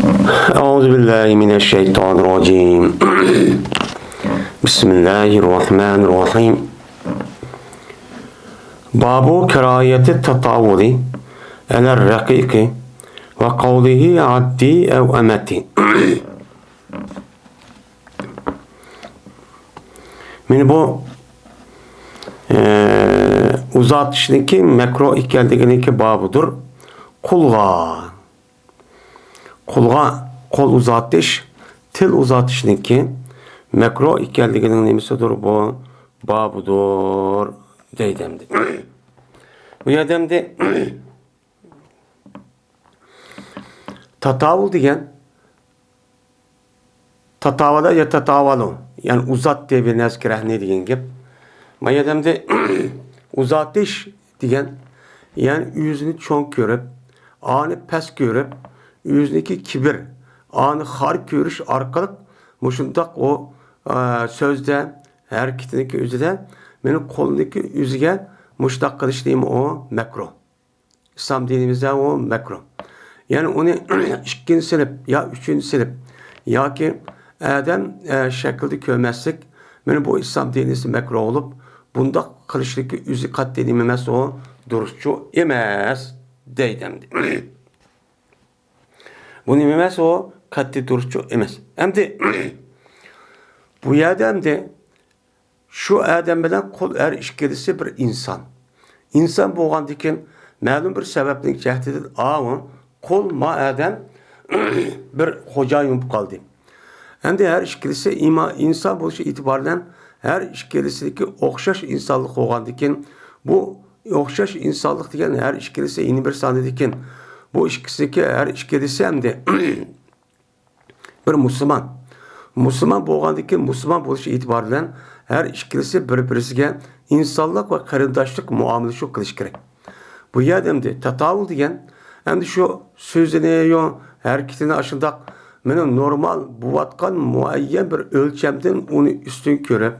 أعوذ بالله من الشيطان الرجيم بسم الله الرحمن الرحيم باب كراهية التطاول على الرقيق وقوله عبدي أو أمتي من bu uzatışındaki mekro ikkeldeki babıdır. Kulga kol uzatış, til uzatışındaki mekro ikkeldikinin nemisidir bu babıdır deydemdi. Bu yerdemde tatavul degen tatavada ya tatavalu yani uzat diye bir nezkirah ne degen gep. Bu yerdemde uzatış degen yani yüzünü çok görüp anı pes görüp yüzündeki kibir, anı har görüş arkalık muşundak o sözde hareketindeki yüzüde benim kolundaki yüzüge muştak kılıştığım o mekro. İslam dinimizde o mekro. Yani onu ikinci sınıf ya üçüncü sınıf ya ki Adem şekilde kövmezsek benim bu İslam dinisi mekro olup bunda kılıştaki yüzü kat dediğimiz o duruşçu emez deydemdi. Bunu emez o katli duruşçu emez. Hem de bu Adem de şu Adem bilen kol er işkelisi bir insan. İnsan boğan diken məlum bir sebeplik cehdidir. Ağın kol ma Adem bir hoca yumup kaldı. Hem de her işkelisi insan buluşu itibariyle her işkelisideki okşaş insanlık boğan diken bu okşaş insanlık diken her işkelisi yeni bir sandı diken bu işkisi her işkelisi hem de bir Müslüman. Müslüman boğandaki Müslüman buluşu itibariyle her işkilisi birbirisiyle insanlık ve karındaşlık muamelesi kılış gerek. Bu yerdemde tatavul diyen hem de şu sözünü hareketini aşındak benim normal buvatkan muayyen bir ölçemden onu üstün görüp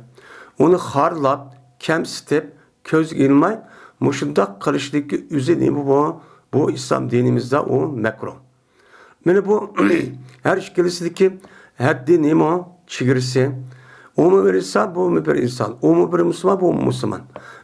onu harlap, kemsitip, köz ilmay muşundak karıştaki üzerine bu İslam dinimizde o mekro. Yani bu her işkilisideki haddi neymi o? Çigirisi. O mu bir insan, bu mu bir insan? O mu bir Müslüman, bu mu Müslüman?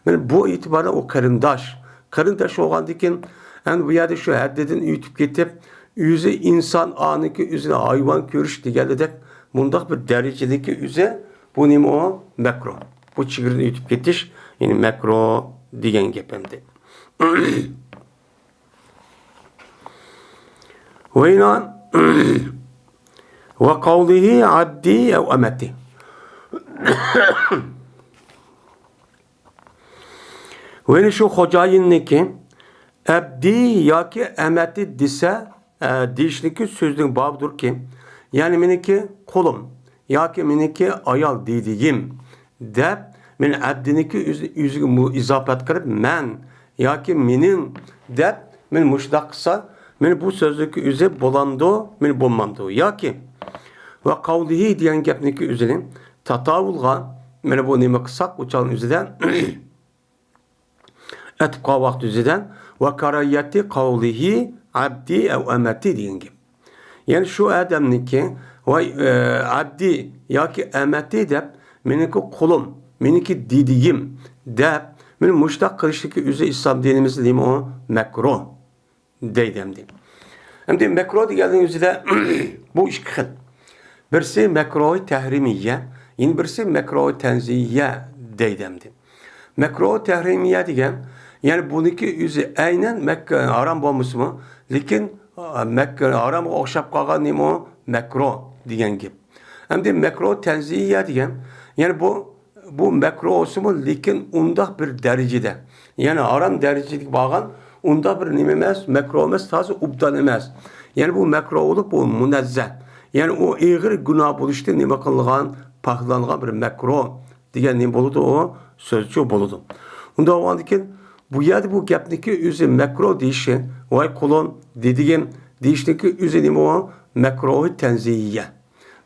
Yani bu itibarla o karındaş. Karındaş olan diken, yani bu yerde şu haddeden ütüp getip, yüzü insan anıki yüzüne hayvan görüş digelidek, bundak bir derecedeki yüze, bu neymi o? Mekro. Bu çigirin ütüp getiş, yani mekro digen gepemdi. Ve inan, ve kavlihi abdi ev emeti. Ve şu hocayınki abdi ya ki emeti dise dişniki sözün babıdır ki yani meniki kolum ya ki meniki ayal dediğim de men abdiniki yüzü izafet kırıp men ya ki menin de men muşdaksa men bu sözdeki yüzü bolandı men bulmamdı ya ki ve kavlihi diyen gepniki üzerine tatavulga men bu nime kısak uçağın üzerinden etqa vakti üzerinden ve karayeti kavlihi abdi ev emeti diyen gibi. Yani şu adamniki ve abdi ya ki emeti de meniki kolum meniki dediğim de men muştak kılıştaki yüzü İslam dinimizde değil mi o mekro deydemdi. Hem de mekro diyen yüzüde bu iş kıt. Birisi mekro-i tehrimiye, yine birisi mekro-i tenziye deydemdi. Mekro-i tehrimiye diyen, yani bununki yüzü aynen Mekke haram olmuş mu? Lakin Mekke haram okşap kalan neymi o? Mekro diyen gibi. Hem de mekro-i tenziye diyen, yani bu mekro olsun mu? Lakin onda bir derecede. Yani haram derecelik bağın, onda bir nimemez, mekro olmaz, tazı ubdan emez. Yani bu mekro olup bu münezzeh. Yani o ağır günah buluştu nime kılgan, paklangan bir mekro diyen nime boludu o sözcü boludu. Onda o andikin bu yerde bu gapniki yüzü mekro deyişi vay kolon dediğim deyişteki yüzü nime o mekro tenziye.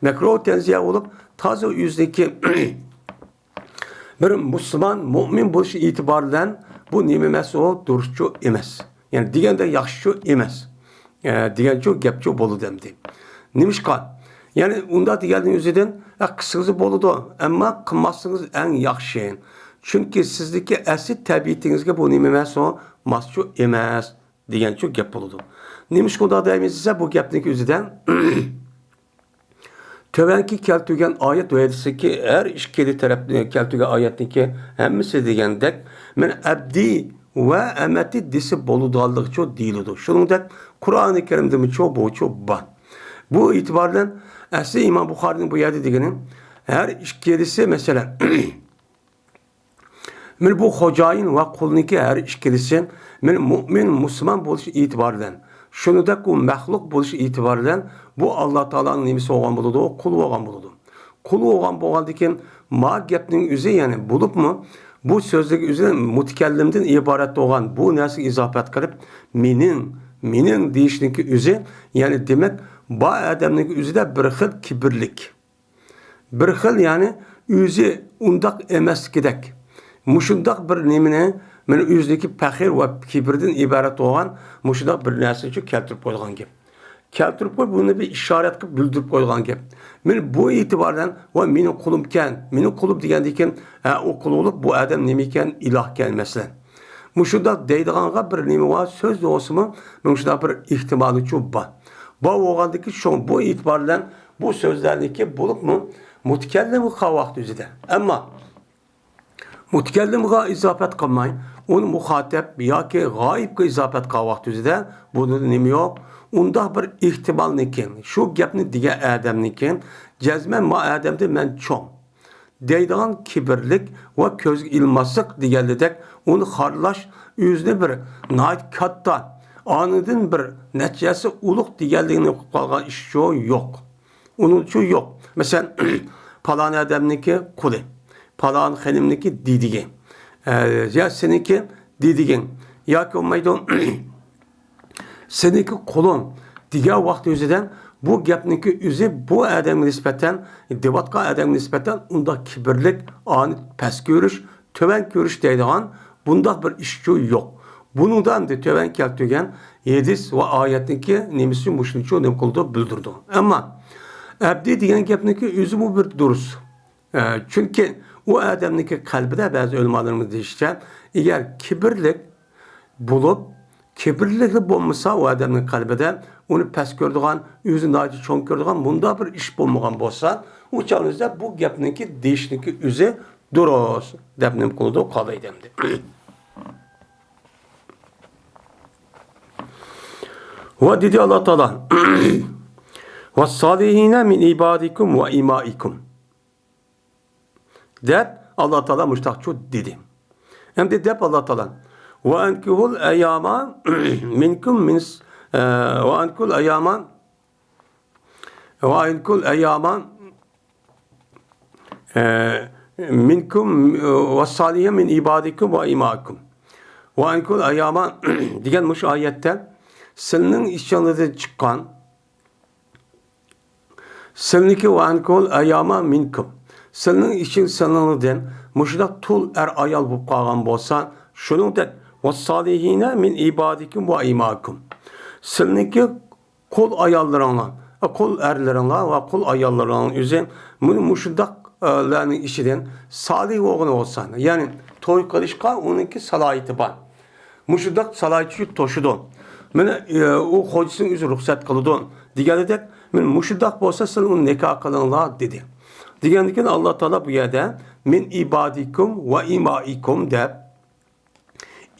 Mekro tenziye olup taze yüzdeki bir Müslüman mümin buluşu itibariyle bu nime o duruşçu emez. Yani diyen de yakşı emez. Diyen çok gapçı bolu demdi. Nimişqa? Yani unda deganning o'zidan qisqasi bo'ladi, ammo qilmasangiz eng yaxshi. Chunki sizniki asl tabiatingizga bu nima emas, mas'ul emas degan shu gap bo'ladi. Nimash unda deymiz esa bu gapning o'zidan Tövenki keltirgen ayet ve ki her işkili taraflı keltirgen ayetniki hemmisi degandek men abdi ve emeti disi boludallık çok değildi. Şunundak Kur'an-ı Kerim'de mi çok bu çok ban. Bu itibarla asli İmam Bukhari'nin bu yerde degenin her işkilisi mesela men bu hocayin ve kulniki her işkilisi men mümin Müslüman buluş itibarla şunu bu məxluq buluş itibarıyla bu Allah Taala'nın nimisi olan buludu, o kulu olan buludu. Kulu olan bolğandikin ma gepning üzü yani bulup mu bu sözlük üzü mutakellimden ibaret olan bu narsa izafat qilib mening deyishniki üzü yani demek bu adamning üzüde bir xil kibirlik. Bir xil yani üzü undaq emasgidek. Muşundaq bir nimini men o'zidagi faxr va kibrdan iborat bo'lgan mushunday bir narsa uchun keltirib qo'ygan gap. Keltirib qo'yib buni bir ishorat qilib bildirib qo'ygan gap. Men bu e'tibordan va mening qulim ekan, mening qulim degandan keyin u qul bo'lib bu odam nima ekan, iloh ekan masalan. Mushunday deydiganga bir nima va so'z bo'lsa-mi, men shunday bir ehtimol uchun bor. Bu bo'lgandiki shu bu e'tibordan bu so'zlarniki bo'libmi mutakallim qavvaq o'zida. Ammo mutakallimga izofat qilmay onu muhatap yoki g'oyibga izofat qilgan o'zida buni nima yo'q. Unda bir ehtimolnikin, shu gapni degan odamnikin, jazman ma odamda men cho'ng deydigan kibrlik va ko'zga ilmaslik deganidek uni xorlash o'zini bir nayt katta anidan bir natijasi ulug' deganligini qilib qolgan ish shu yo'q. Uning shu yo'q. Masalan, falon odamniki quli, falon xonimniki didige. Ya seninki didigin yoki olmaydi seninki qo'lin degan vaqt o'zidan bu gapniki o'zi bu odamga nisbatan debatga odamga nisbatan unda kibrlik ani past ko'rish to'van ko'rish deydigan bundoq bir ish yo'q. Bundan da to'van keltirgan hadis va oyatniki nimasi mushuncha nima qildi bildirdi. Ammo abdi degan gapniki o'zi bu bir durust. Chunki o adamniki qalbida ba'zi ulamolarimiz deyishcha, agar kibrlik bo'lib, kibrlikli bo'lmasa o adamning qalbida uni past ko'radigan, o'zini noji cho'ng ko'radigan bunda bir ish bo'lmagan bo'lsa, u chog'ingizda bu gapniki deyishniki o'zi durust deb nim qildi qolaydi endi. Va dedi Alloh taolo: "Vas salihina min ibadikum va imaikum." Deb Allah Teala müştakçu dedi. Hem de deb Allah Teala ve enkihul eyyama minkum min ve enkul eyyama minkum ve salihin min ibadikum ve imaikum ve enkul eyyama diyen muş ayette senin işçilerden çıkan seninki ve enkul eyyama minkum senin için sanıldın, müşrik tul ayal bu qalğan bolsa, şunun da vasalihine min ibadikum ve imakum. Seninki kul ayallarınla, kul erlerinle ve kul ayallarının üzerine müşriklerin işinden salih oğlu olsan, yani toy qilishqa onunki salayeti var. Müşrik salayeti toşudu. Mene o hocasının özü ruhsat qılıdı. Diğerinde men müşrik bolsa sen onu nikah qılınla dedi. Degandikin Allah Teala bu yerda min ibadikum ve imaikum deb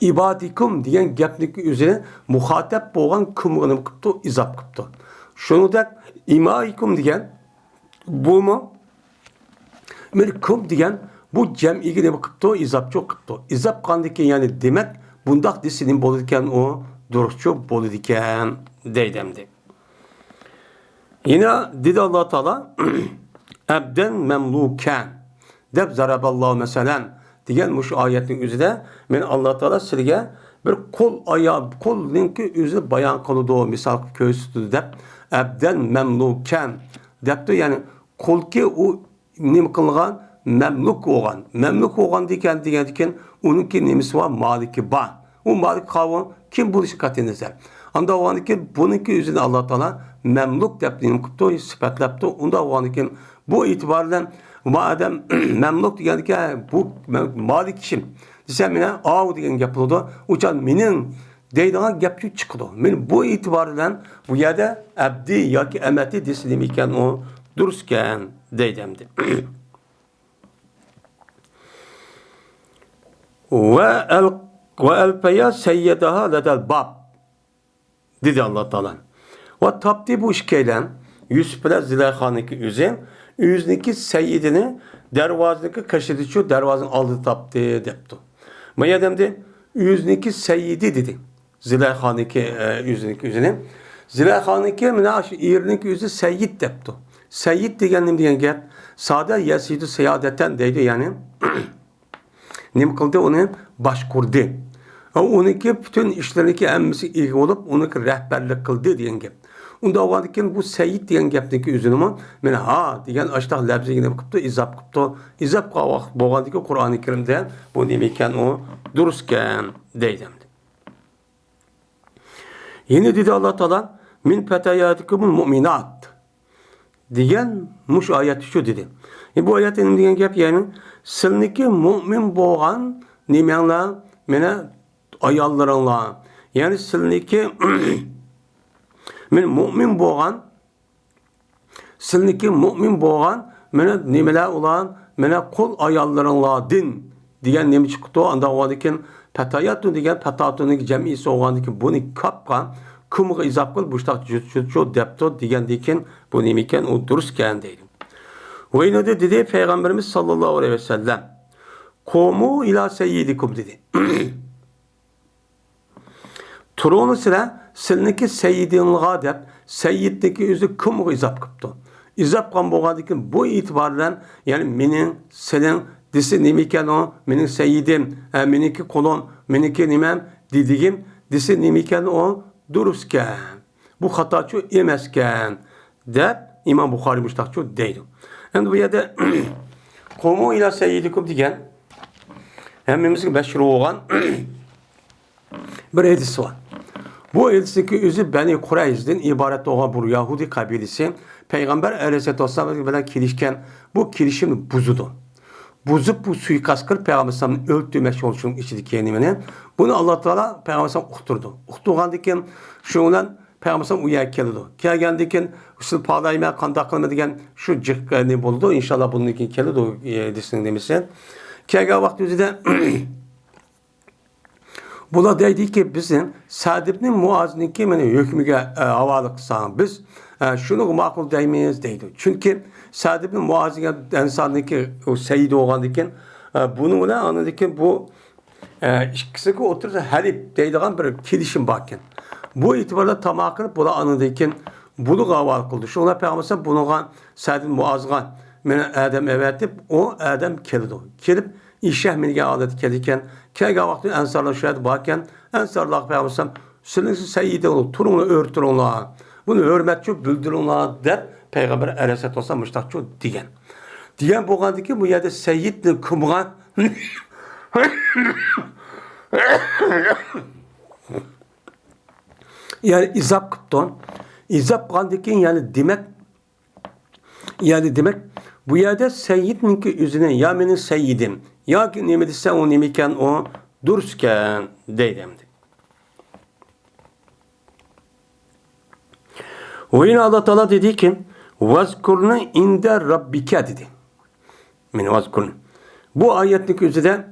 ibadikum degan gapniki o'zini muhatap bo'lgan kimligini qilibdi, izob qilibdi. Shuningdek imaikum degan bumi men kim degan bu jam'iga nima qilibdi, izobchi qilibdi. Izob qandiki ya'ni demak bundaq desining bo'ladi ekan, u durustchi bo'ladi ekan deydimdi. Yine dedi Allah Teala Abden memluken deb zaraballahu meselen degan mush oyatning o'zida men Alloh taolo sizga bir qo'l oyoq qo'lninki o'zi bayon qildi, misol ko'rsatdi deb abden memluken debdi, ya'ni qo'lki u nima qilgan mamluk bo'lgan degan uningki nimasi va maliki bor. U malik qavm kim bo'lishi qat'iy nazar. Anda oğandaki bununki yüzünde Allah Teala memluk dep dinim kıptı, sıfatlaptı. Onda oğandaki bu itibarla madem memluk degendiki bu malik kim? Desem mene av degen gap buldu. Uçan menin deydiğin gapçı çıktı. Men bu itibarla bu yerde abdi yoki emeti desin iken o durusken deydemdi. Ve elfeya seyyedaha ledel bab dedi Allah Teala. Ve tapti bu işkeyle Yusuf ile Züleyha'nınki yüzündeki seyyidini dervazındaki kaşıdıcı dervazın aldı tapti depti. Mayademde yüzündeki seyyidi dedi. Züleyha'nınki yüzüne. Züleyha'nınki minaş İr'ninki yüzü seyyid depti. Seyyid diyen gap sade yesidu seyadeten deydi yani. Nim kıldı onu başkurdu. Onunki bütün işlerindeki emmisi ilgi olup onunki rehberlik kıldı diyen gap. Onda oğandikin bu seyyid diyen gapdaki üzünümü men ha diyen aştaq labzi yine kıptı, izap kıptı. İzap qavaq boğandiki Kur'an-ı Kerim'de bu demeyken o durusken deydemdi. Yine dedi Allah Teala min fetayatikumul mu'minat diyen muş ayeti şu dedi. Bu ayetin diyen gap yani silniki mümin boğan nimenla mene ayallarınla yani silniki men mümin boğan silniki mümin boğan mene nimeler olan mene kul ayallarınla din diyen nemi çıktı anda oğandikin petayatun diyen petatunun cemisi oğandikin bunu kapkan kımığı izap kıl buştak şu depto diyen diken bu nemiken o durusken deydim. Ve yine de dedi Peygamberimiz sallallahu aleyhi ve sellem Kumu ila seyyidikum dedi. Turunu sıra silniki seyyidinliğe dep seyyiddeki yüzü kımığı izap kıptı. İzap kan boğadıkin bu itibarla yani menin, senin disi nemiken o, menin seyyidim, meninki kolon, meninki nimem dediğim disi nemiken o durusken. Bu hataçı emesken dep İmam Bukhari müştakçı deydi. Şimdi bu yerde Kumu ila seyyidikum diyen hemimizin beşri olan bir hadisi var. Bu hadisdeki yüzü Beni Kureyz'den ibaret olan bu Yahudi kabilesi Peygamber Aleyhisselatü Vesselam'la kilişken bu kilişim buzudu. Buzup bu suikast kılıp Peygamber Aleyhisselam'ın öldürmek oluşunun içindeki yenimini. Bunu Allah Teala Peygamber Aleyhisselam ukturdu. Ukturgandikken şundan Peygamber Aleyhisselam uyak keldi. Kelgendikken usul palayma kandak kılma degen şu cıkkani buldu. İnşallah bunun için keldi o desin demişsin. Kelgen vakti yüzüde bula deydi ki bizim Sa'd ibn Muaz'ın kimine hükmüge havalı kısan biz şunu makul deymeyiz deydi. Çünkü Sa'd ibn Muaz'ın ensandaki o seyyid oğandikin bununla anladıkken bu ikisi ki otursa halip deydiğin bir kilişim bakken. Bu itibarla tamakını bula anladıkken bunu havalı kıldı. Şuna Peygamber bununla Sa'd ibn Muaz'gan mene Adem evetip o Adem keldi. Kelip işeh minge adet kediken kega vakti ensarlar şahit bakken ensarlar Peygamber sülünsü seyyide olur turunu örtürünler bunu hürmetçi bildirinler der Peygamber Aleyhisselatü Vesselam müştakçı diyen boğandı ki bu yerde seyyidli kımgan yani izap kıpton izap kandikin yani demek bu yerde seyyidninki yüzüne ya benim seyyidim ya ki nimedise o nimiken o dursken deydemdi. Ve yine Allah Teala dedi ki vazkurne inde rabbike dedi. Min vazkurne. Bu ayetlik yüzüde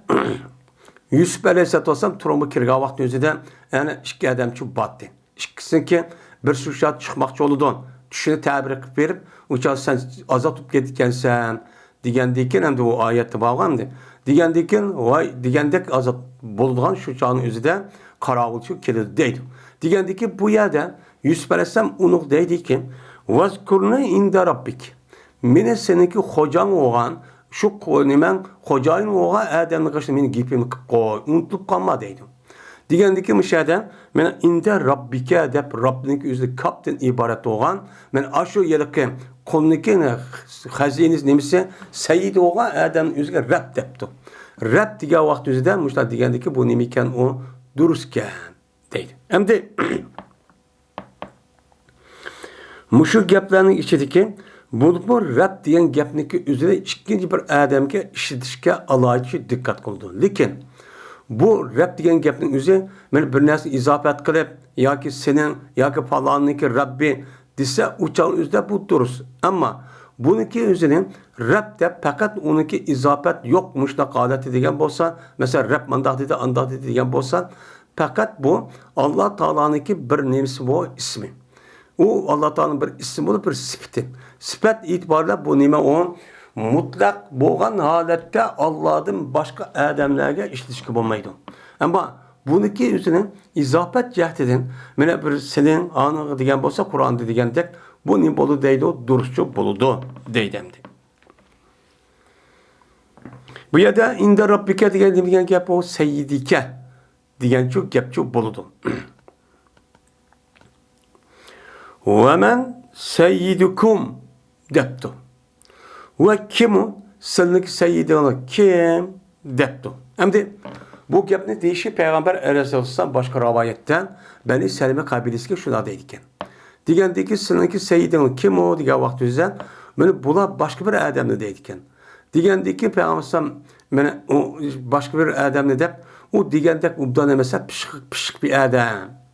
Yusuf Aleyhisselatü Vesselam turumu kirga vakti yüzüde yani iki adam çok battı. İkisinin ki bir suşat çıkmakçı oludun. Düşünü tabir edip verip uçağı sen azat tutup getikensen digendeyken hem de o ayette bağlandı. Digendeyken vay digendek azat bulduğun şu çağın yüzüde karavulçu keledi deydi. Digendeki bu yerde Yusuf Aleyhisselam onu deydi ki vazkurne inde rabbik. Mine seninki hocan oğan şu nimen hocayın oğa Adem'le kaçtı meni gipimi koy unutulup kalma deydi. Digendeki müşahede men inde rabbike dep Rabbinin yüzü kapten ibaret olan men aşu yelke konunki haziniz nemisi seyyid oğa Adem yüzüge Rab depti. Rab diye vakti yüzüden müşahede digendeki bu nemiken o durusken deydi. Hem de Muşu gaplarning ichidagi bu Rab degan gapniki o'zida ikkinchi bir odamga ishlatishga alohida diqqat qildi. Lekin bu Rab degan gapning o'zi men bir narsa izofat qilib yoki sening yoki falonniki Rabbi desa uçağın o'zida bu durust. Ammo buniki o'zini Rab deb faqat uniki izofat yo'qmush holati degan bo'lsa, masalan Rab mandaq dedi, andaq dedi degan bo'lsa, faqat bu Alloh taoloninki bir nemsi bu ismi. O Allah Teala'nın bir ismi olup bir sıfatı. Sıfat itibariyle bu nime o mutlak boğan halette Allah'ın başka ademlerine işlişki bulmaydı. Ama bununki yüzünün izafet cehdedin. Mene bir senin anı diyen bolsa Kur'an'da diyen dek bu nime bolu deydi o duruşçu boludu deydemdi. Bu ya da inde Rabbike diyen gap o seyyidike diyen çok gapçı boludu. وَمَنْ سَيِّدُكُمْ deptu. Ve kimu? Sınık seyyidini kim? Deptu. Hem de bu gapni deyişi Peygamber Aleyhisselam başka ravayetten Beni Selime kabilesiyle şuna deydikken. Digendeki sınık seyyidini kim o? Digen vakti yüzden beni bula başka bir adamla deydikken. Digendeki Peygamber başka bir adamla dep o digendek ubdan emese pişik bir adam.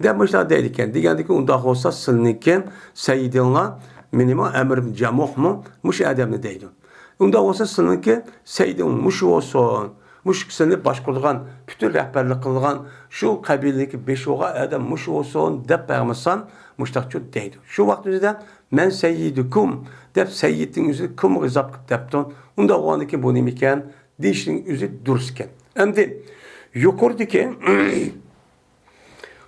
Demişler deydikken, digendeki undaq olsa sılnikken seyyidinla minima emrim camuh mu muş adamını deydi. Undaq olsa sılnikken seyyidin muş olsun, muş sınıf başkurduğun, bütün rehberlik kılgan, şu kabiledeki beş oğa adam muş olsun dep vermişsen muştaqçı deydi. Şu vaktimizde men seyyidukum dep seyyidin yüzü kum gızap depton. Undaq oğandaki bu nemiken deyişinin yüzü durusken. Hem de yukarıdaki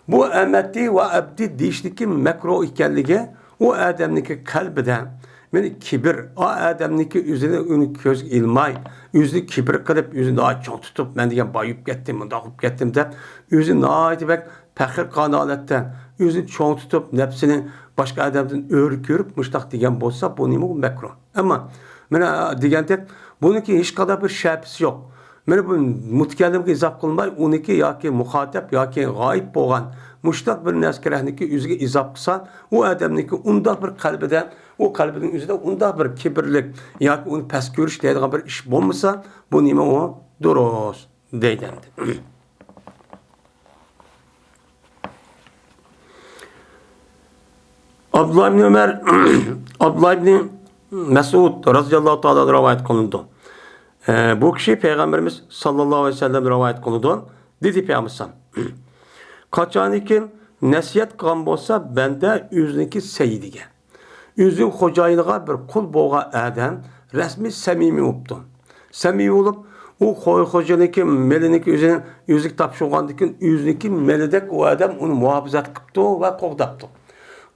bu emeti ve abdi deyişdeki mekruh ikenligi o adamniki kalbiden beni kibir, o adamniki üzerine ünü göz ilmay, yüzünü kibir kılıp, yüzünü daha çok tutup, ben diyen bayıp gittim, dağıp gittim de, yüzünü daha bek pekir kanaletten, yüzünü çok tutup, nefsini başka adamdan örük görüp, müştak diyen bolsa, bu neymi bu mekruh. Ama, ben diyen tek, bununki hiç kadar bir şapisi yok. Mene bu mutkellimge izaf kılmay, uniki yaki muhatap yaki gayip boğan, muştak bir neskerehniki yüzüge izaf kılsan, o adamniki undaq bir kalbide, o kalbinin yüzüde undaq bir kibirlik, yaki onu pes görüş deydiğen bir iş bulmasa, bu nime o duruz deydendi. Abdullah ibn Ömer, Abdullah ibn Mesud radıyallahu ta'ala rivayet kılındı. Bu kişi Peygamberimiz sallallahu aleyhi ve sellem rivayet kıldı. Dedi Peygamber kaçaniki nesiyet kan bolsa bende yüzniki seyidige. Yüzün hocaylığa bir kul boğa adam resmi samimi oldu. Samimi olup o hocaniki meliniki yüzünün yüzük tapşırgandikin yüzniki melidek o adam onu muhafazat kıptı ve qoğdaptı.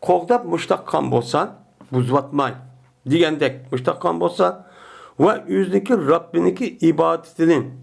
Qoğdap muştak kan bolsa buzvatmay. Digendek muştak kan bolsa ve yüzdeki Rabbiniki ibadetinin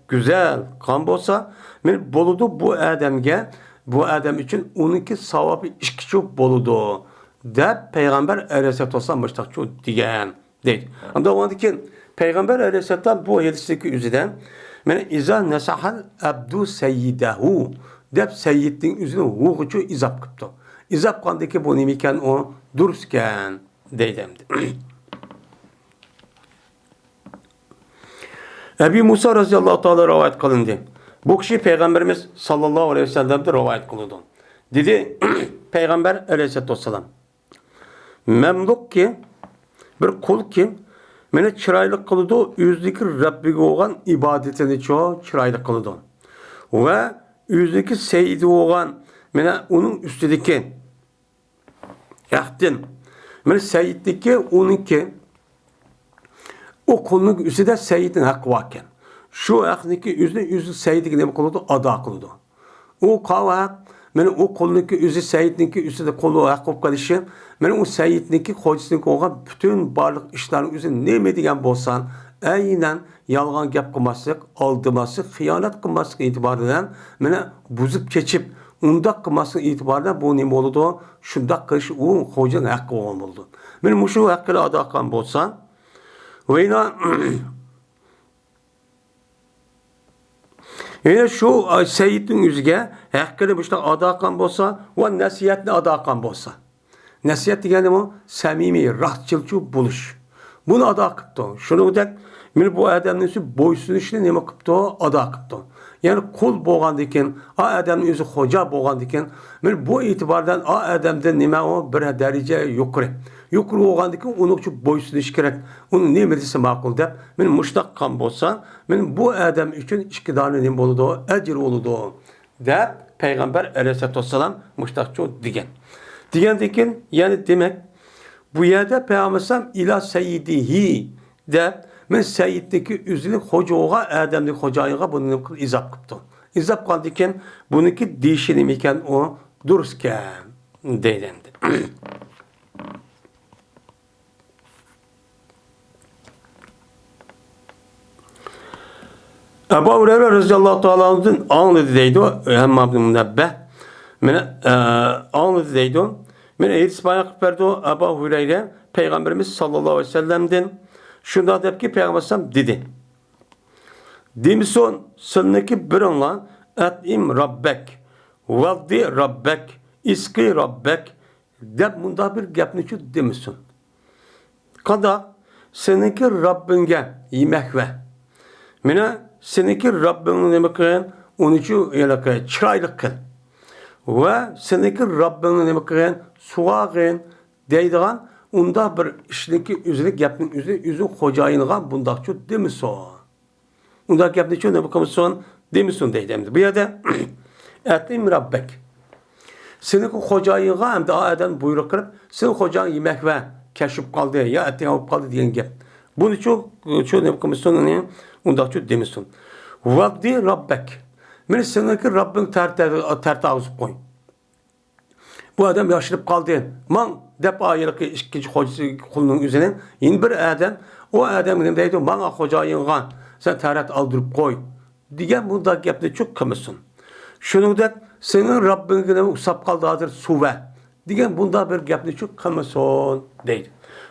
güzel kan bolsa boludu bu adamge bu adam için onunki savabı işkiçi boludu de Peygamber Aleyhisselam baştakçı diyen deydi. Anda o ki Peygamber Aleyhisselam bu hadisteki üzerinden izah nesahal abdu seyyidehu de seyyidin üzerine hukucu izap kıptı. İzap kandaki bu nemiken o durusken deydemdi. Ebu Musa radıyallahu ta'ala rivayet kılındı. Bu kişi Peygamberimiz sallallahu aleyhi ve sellem'de rivayet kılındı. Dedi Peygamber aleyhisselam memluk ki bir kul ki beni çıraylık kılıdı yüzdeki Rabbige olan ibadetini çok çıraylık kılıdı. Ve yüzdeki seyyidi olan onun üstündeki yahdin seyyiddeki onunki o konunun üstünde seyyidin hakkı varken, şu hakkındaki yüzü seyyidin ne kılıdı? Ada kılıdı. O kava, o konudaki yüzü seyyidinki üstünde kolu hakkı kalışı, o seyyidinki hocasındaki olan bütün varlık işlerin yüzü ne mi diyen bolsan, aynen yalgan gap kılması, aldıması, hıyanet kılması itibariyle, buzup geçip, undak kılması itibariyle bu ne oldu? Şundak kılışı o hocanın hakkı olmalı. Bu şu hakkıyla ada kılan bolsan, ve yine şu seyyidin yüzüge hakkını müştak ada kan bolsa ve nasiyetini ada kan bolsa. Nasihat degani bu samimiy, rostchilchi bo'lish. Buni ado qilibdi. Shuningdek, men bu odamning bo'ysunishni nima qilibdi? Ado qilibdi. Ya'ni qul bo'lgandan keyin, o odamning o'zi xo'ja bo'lgandan keyin, men bu e'tibordan o odamda nima u bir daraja yuqori. Yuqori bo'lgandan keyin uni uchun bo'ysunish kerak. Uni nima desa ma'qul deb, men mushtaq qilgan bo'lsa, men bu odam uchun ikki dona nima bo'ladi? Ajr bo'ladi deb Payg'ambar alayhisolatu vassalam mushtaqchi degan. Degandan keyin, ya'ni demak, bu yerda Payg'ambar ila sayyidihi deb men sayyidniki o'zining xo'jog'iga, odamning xo'jayiniga buni izoh qilibdi. Izoh qilgandan keyin buniki deyishi nima ekan u durustkan deydi. Abu Hurayra radhiyallohu ta'ala anhudan anladı deydi o. Hamma ibn Munabbeh. Mene anladı deydi o. Mene hadis bayağı verdi o. Abu Hurayra Peygamberimiz sallallahu aleyhi ve sellem'den şunda deyip ki Peygamber dedi. Demişson sınıki bir onla et'im Rabbek vaddi Rabbek iski Rabbek deyip bunda bir gapni şu demişson. Kada seninki Rabbinge yemek ve mene seninki Rabbinin demek ki onun için çıraylık kıl. Ve seninki Rabbinin demek ki suağın deydiğen onda bir işinki üzülük yapının üzü hocayınıgan bundakçı demişson. Onda yaptığı için ne bakamızson demişson deydi. Bu yerde etim Rabbek. Seninki hocayınıgan hem de adam buyruk kırıp senin hocan yemek ve keşif kaldı ya etin alıp kaldı diyen gap. Bunu çok ne bakamızson ondakçı demişson. Vaddi Rabbek. Men seninki Rabbin terti ağızıp koy. Bu adam yaşlanıp kaldı. Man dep ayırık ikinci hocası kulunun üzerine. Yine bir adam, o adam deydi, bana hocayıngan sen terti aldırıp koy. Diyen bunda yaptığı çok kımısın. Şunu da senin Rabbin usap kaldı hazır suve. Diyen bunda bir yaptığı çok kımısın deydi.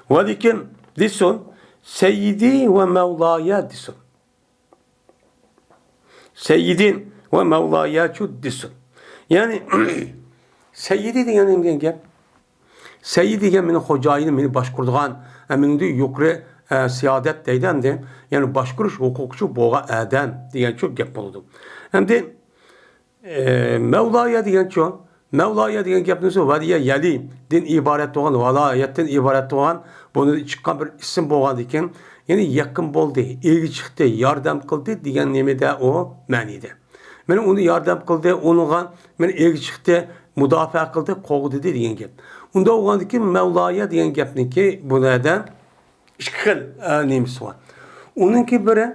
Vadikin disun seyyidi ve mevlaya disun. Seyyidin ve mevlaya disun. Yani seyyidi diyen gap. Seyyid degan meni hocayini meni boshqurdigan, meni yuqori siyodat deydanda, ya'ni boshqurish huquqchi bo'lgan odam degan shu gap bo'ldi. Endi Mevlaya degan gapni so'z valiya yali din iborat bo'lgan, valayatdan iborat bo'lgan, buni chiqqan bir ism bo'lgan ekan, ya'ni yaqin bo'ldi, elga chiqdi, yordam qildi degan nimada o ma'nida. Men uni yordam qildi, unga men elga chiqdi, mudofaa qildi, qo'g'di degan gap. Unda o'g'andiki Mevlaya degan gapniki bulardan ikki xil nemisi bor. Uningki biri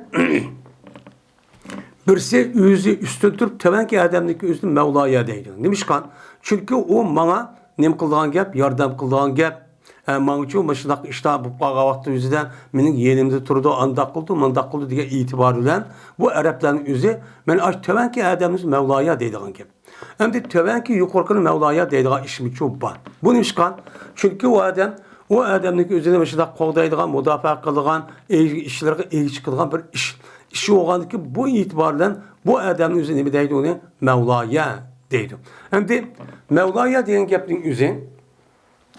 birisi o'zi ustun turib tavanki odamniki o'zini Mevlaya deydi. Nimishqan? Chunki u menga nim qilgan gap, yordam qilgan gap, men uchun shunday ishlar bo'lib qolgan vaqt o'zidan mening yerimda turdi, andaq qildi degan e'tibor bilan bu arablarning o'zi men tavanki odamimiz Mevlaya deydigan gap. Hem de tövenki yukarıkını Mevla'ya deydiğen işimi çok var. Bu neymişkan? Çünkü o adamdaki özüne mesela qoğdaydiğen, müdafaa kıldıgan, işlerine ilgi çıkıldığan bir iş. İşi oğandaki bu itibarla bu adamın üzerine bir deydi onu Mevla'ya deydi. Hem de Mevla'ya diyen gapın üzerine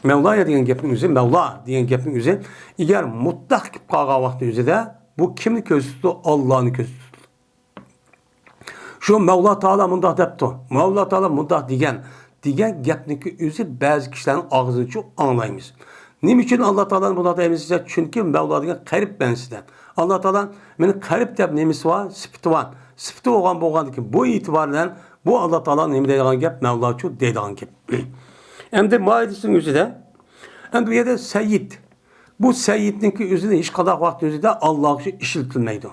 Mevla diyen gapın üzerine eğer mutlak gibi kalgan vakti üzerinde bu kimni köz tuttu? Allah'ını köz tuttu. Şu Mevla Teala mundaq depti. Mevla Teala mundaq degan gapniki o'zi ba'zi kishilarning og'zidan çok anglaymiz. Nima uchun Alloh Teala'nın mundaq deymiz? Chunki Mevla degan qarib bansida. Alloh Teala meni qarib deb nemisi bor, sifati bor. Sifati bo'lgandan bu e'tibor bilan bu Alloh Teala nima deydigan gap, Mevla uchun deydigan gap. Endi moidasining o'zida endi bu yerda sayyid. Bu sayyidniki o'zida hech qanday vaqt o'zida Alloh uchun ishlatilmaydi.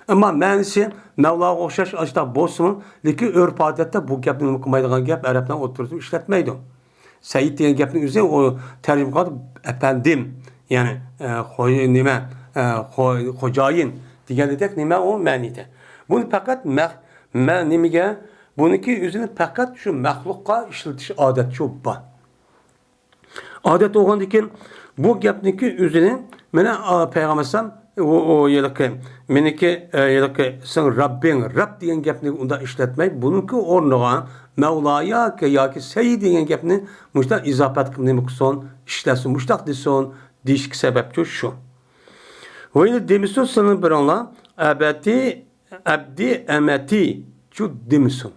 Ama ma'nisi Mevla'ya o'xshash ashta bo'lsin, lekin urf odatda bu gapni nima qilmaydigan gap arabdan o'tirib ishlatmaydi. Sayyid degan gapning o'zi o tarjima qilib efendim, ya'ni xo'jayin deganidek nima o ma'nida. Buni faqat nimaga? Buniki o'zini faqat shu maxluqqa ishlatish odati shu bor. Odat bo'lgandan keyin bu gapniki o'zini mana payg'ambar o yılki meniki yılki sen Rabbin Rab diyen gapni unda işletmeyi bununki ornuğa Mevlaya ki ya ki seyyid degan gapni muştaq izafat qilib nima qilsin, ishlasin, muştaq desin, deyishki sababchi shu. Oyni demisin senin bir anla abdi emeti şu demisin.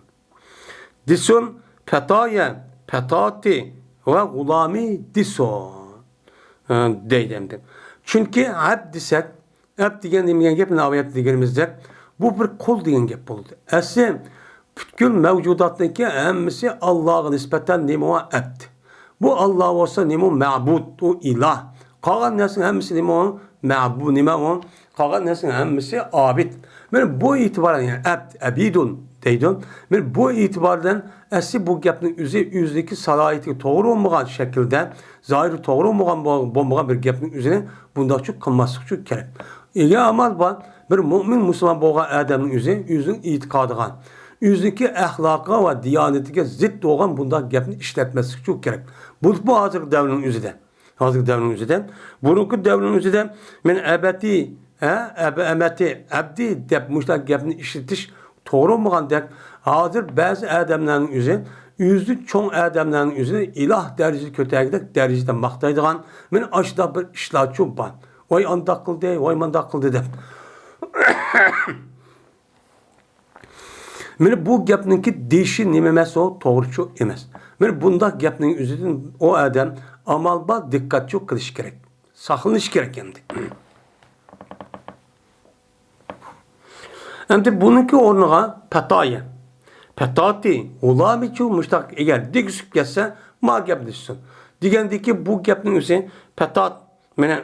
Desin petaya, petati ve gulami desin. Deydemdim. Çünkü abd desek, abd degan gap ne abd deganimizde bu bir kul degan gap bo'ldi. Asli bütün mevcudatdaki hemmisi Allah'a nispeten nima abd. Bu Allah olsa nima ma'bud, o ilah. Qalan narsaning hemmisi nima ma'bud, nima o? Qalan narsaning hemmisi abid. Men bu itibardan yani abidun deydim. Men bu itibardan asli bu gapning o'zidagi salohiyati to'g'ri bo'lmagan shaklda, zohiri to'g'ri bo'lmagan bir gapning o'zini bundoqcha qilmaslik kerak. Ega amal bor, bir mo'min musulmon bo'lgan odamning o'zining e'tiqodiga, o'zidagi axloqiga va diyonatiga zid bo'lgan bundoq gapni ishlatmaslik kerak. Bu hozirgi davrning o'zida. Hozirgi davrning o'zida, burungi davrning o'zida men abdi deb mushtaq gapni ishlatish to'g'ri bo'lgandek, hozir ba'zi odamlarning o'zi cho'ng odamlarning o'zini iloh darajasiga ko'targidek darajada maqtaydigan, men ashda bir ishlatchi bor. Voy andoq qildi, voy mandoq qildi deb. Men bu gapninki deyishi nima emas, o to'g'richu emas. Men bundoq gapning o'zidan o odam amalba diqqatchi qilish kerak. Saqlanish kerak endi. Endi buniki o'rniga pataya, patati, ulamichu mushtaq egar degisib kelsa, ma gap desin. Degandiki bu gapning o'zi patat, mena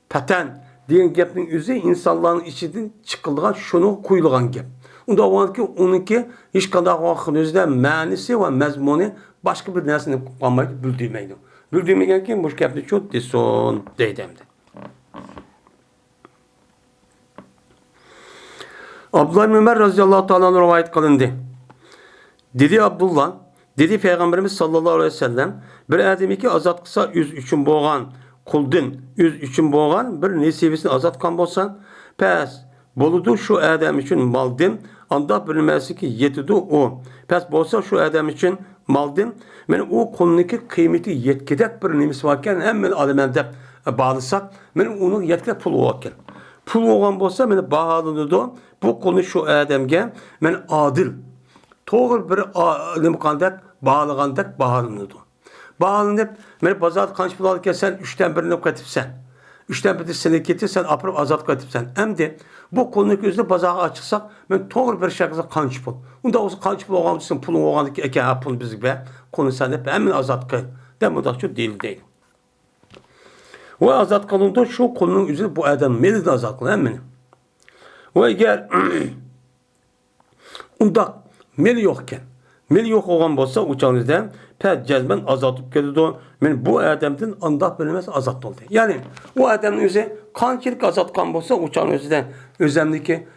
patan degan gapning o'zi insonlarning ichidan chiqilgan, shuni qo'yilgan gap. Unda o'nki uniki hech qanday vaqt o'zida ma'nisi va mazmuni boshqa bir narsani qolmaydi, bildirmaydi. Bildirmaganki bu gapni cho't desin deydimdi. Abdullah bin Ömer radıyallahu ta'ala rivayet kılındı. Dedi Abdullah, dedi Peygamberimiz sallallahu aleyhi ve sellem, bir adamiki azat kısa yüz üçün boğan, kuldun yüz üçün boğan, bir nesibisini azat kan bolsan, pes boludu şu adam için maldın, anda bilmesi ki yetidu o. Pes bolsa şu adam için maldın, men o konudaki kıymeti yetkidek bir nemisi varken hemen adamende bağlısak, men onu yetkidek pulu varken. Pul olan bolsa meni bahalanıdı. Bu konu şu adamga men adil. To'g'ri bir nima qandak bağlagandak bahalanıdı. Bahalanıp meni bozor qancha pul olib kelsan 3dan 1ni qatibsan. 3dan 1ni seni ketirsan apirib azat qatibsan. Endi bu konuning o'zida bozorga chiqsak men to'g'ri bir shaklda qancha pul. Unda o'zi qancha pul olgansan pulni olgandiki aka pul bizga konu sen deb hemen azat qil. Demoqchi deyil. Ve azat kılındı şu konunun üzerine bu adam melide azat kılın hemen. Ve eğer unda meli yokken, meli yok olan olsa uçağınızda pek cezben azatıp geldi. Men bu adamdan andak bilmez azat oldu. Yani o adamın üzerine kançilik azat kan olsa uçağınızda özlemdeki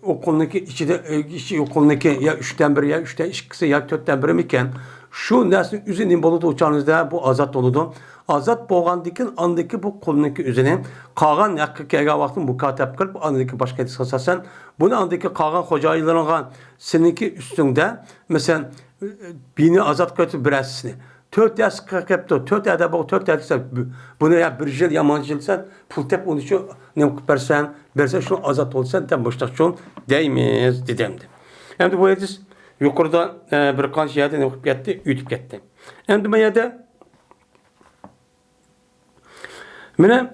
o konudaki içi o konudaki ya 3'ten 1 ya 3'ten 2'si ya 4'ten 1 iken şu neslin üzerinin boludu uçağınızda bu azat oldu. Azat boğandikin andaki bu konudaki üzerine qalan hakkıkega vaktin mukatep kılıp andaki başka esasen bunu andaki qalan hocaylarına seninki üstünde mesela bini azat kötü birazsını 4 yaş kapto 4 adabı 4 yaş bunu ya bir yıl yabancı yılsan pul tep onu şu ne versen şu azat olsan tam boşta şu değmez dedimdi. Hem bu hadis yukarıda bir kan şehadeti ne gitti ütüp gitti. Hem bu yerde Mene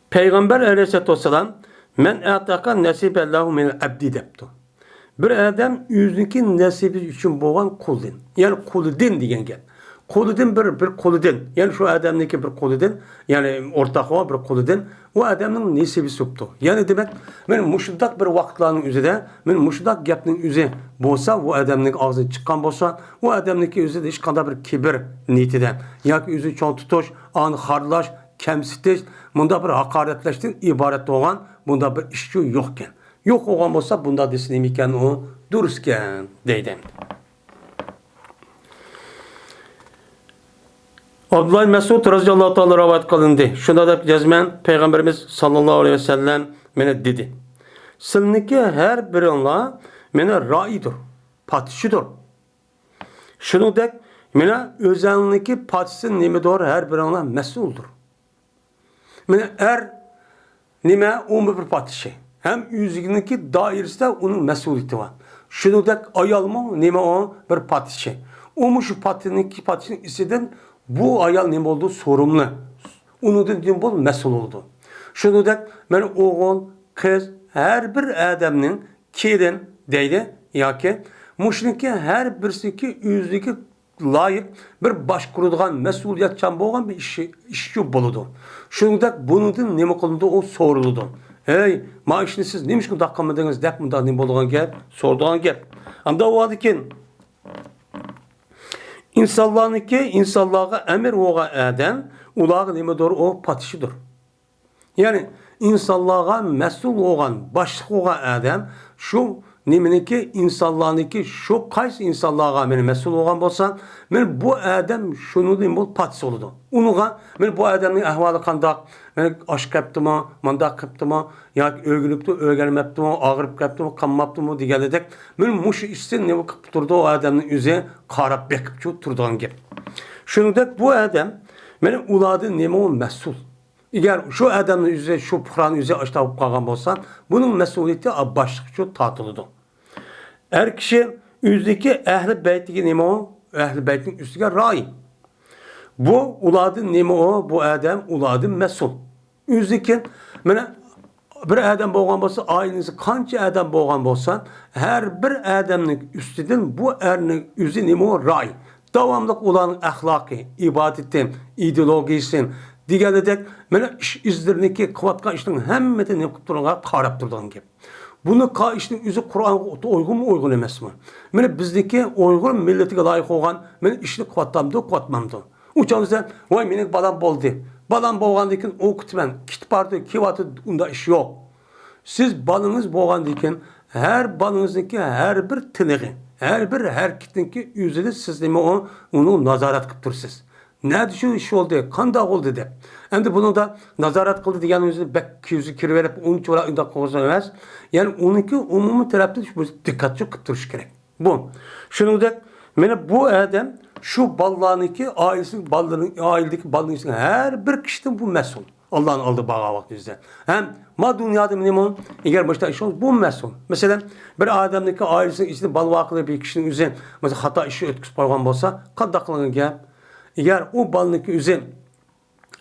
Peygamber aleyhissalatu vesselam men ataka nasibellahu min abdi deptu. Bir adam yüzünki nasibi için boğan kuldin. Yani kuldin degan gap. Kuldin bir kuldin. Yani şu adamniki bir kuldin. Yani ortağı bir kuldin. O adamın nasibi suptu. Yani demek men muşundak bir vaqtlarning üzerinde men muşundak gapning üzerinde bolsa o adamning ağzı çıkan bolsa o adamniki üzerinde hech qanday bir kibir niyetidan yoki o'zi cho'ng tutish, ani xarlash kemsitish, bunda bir hakaretleştin ibaret olan bunda bir işçi yokken. Yok olan olsa bunda desin iken o durusken deydim. Abdullah Mesud radıyallahu ta'ala rivayet kılındı. Şunda da cezmen Peygamberimiz sallallahu aleyhi ve sellem mene dedi. Sizniki her birinla mene raidir, patişidir. Shuningdek, mana o'zangniki patisi nima doğru her biringlar mas'uldir. Mana nima u bir patishi. Hem o'zigniki doirasida uning mas'uliyati bor. Shuningdek, ayolmi nima o bir patishi. U shu patishining ichidan bu ayol nima bo'ldi sorumlu. Uningdan nima bo'ldi mas'ul bo'ldi. Shuningdek, mana o'g'il, qiz her bir odamning kelin deydi yoki mushniki her birisiki o'ziga loyiq bir boshqaradigan mas'uliyatchan bo'lgan bir ish bo'ladi. Shuningdek, buningdan nima qilindi o so'riladi. Ey, mana ishni siz nima shunday qilmadingiz deb bunday nima bo'lgan gap, so'radigan gap. Anda u ekan insonlarga amr bo'lgan odam, ularga nimadir o patishidir. Yani insanlarga mas'ul bo'lgan, boshliq bo'lgan odam shu nimeniki insonlarniki shu qaysi insonlarga meni mas'ul bo'lgan bo'lsa, men bu odam shuni bu patis bo'ladi. Unuga men bu odamning ahvoli qanday, men osh qaptimi, mandaq qaptimi, yoki o'g'ilibdi, o'rganmabdimi, og'rib qaptimi, qanmabdimi deganidek, men mush ishni nima qilib turdi o odamning o'zi qarab bekib turadigan gap. Shuningdek bu odam men ulardan nima mas'ul. Eğer şu adamın yüzü, şu Kur'an yüzü açta olup kalgan olsan, bunun mesuliyeti başlık şu tatılıdır. Her kişi yüzdeki ehl-i beytiki nemi o, ehl-i beytin üstüge rai. Bu uladın nemi o, bu adam uladın mesul. Yüzdeki, bir adam boğan olsa, ailenizi kança adam boğan olsan, her bir adamın üstüden bu erinin yüzü nemi o rai. Davamlık olan ahlaki, ibadetin, ideologisi, deganidek mana ish izlariniki qilayotgan ishning hammasini nima qilib turganga qarab turgan gap. Buni ishning o'zi Qur'onga uyg'un emasmi? Mana bizniki Uyg'ur millatiga loyiq bo'lgan men ishni qilyapmamdi. Uchonsa, voy mening balam bo'ldi. Balam bo'lgandan keyin o'qitman, kitib bordi, kelyapti, unda ish yo'q. Siz balangiz bo'lgandan keyin har balangizniki har bir tiniga, har bir harakatniki o'zida siz nima uni nazorat qilib tursiz. Nerede şu iş oldu, kanda oldu de. Hem de bunu da nazarat kıldı diyen yüzü bek yüzü kiriverip onun çoğla ündak koyamaz. Yani onunki umumi tarafta dikkatli kıptırış gerek. Bu. Şunu da bu adam şu ballarınki ailedeki ballarının her bir kişiden bu mesul. Allah'ın aldığı bağa vakti bizden. Hem ma dünyada minimum eğer başta iş olur bu mesul. Mesela bir adamdaki ailesinin içinde bal vakılı bir kişinin üzerine mesela hata işi ötküsü koygan olsa kadaklarının gel. Eğer o balınki üzüm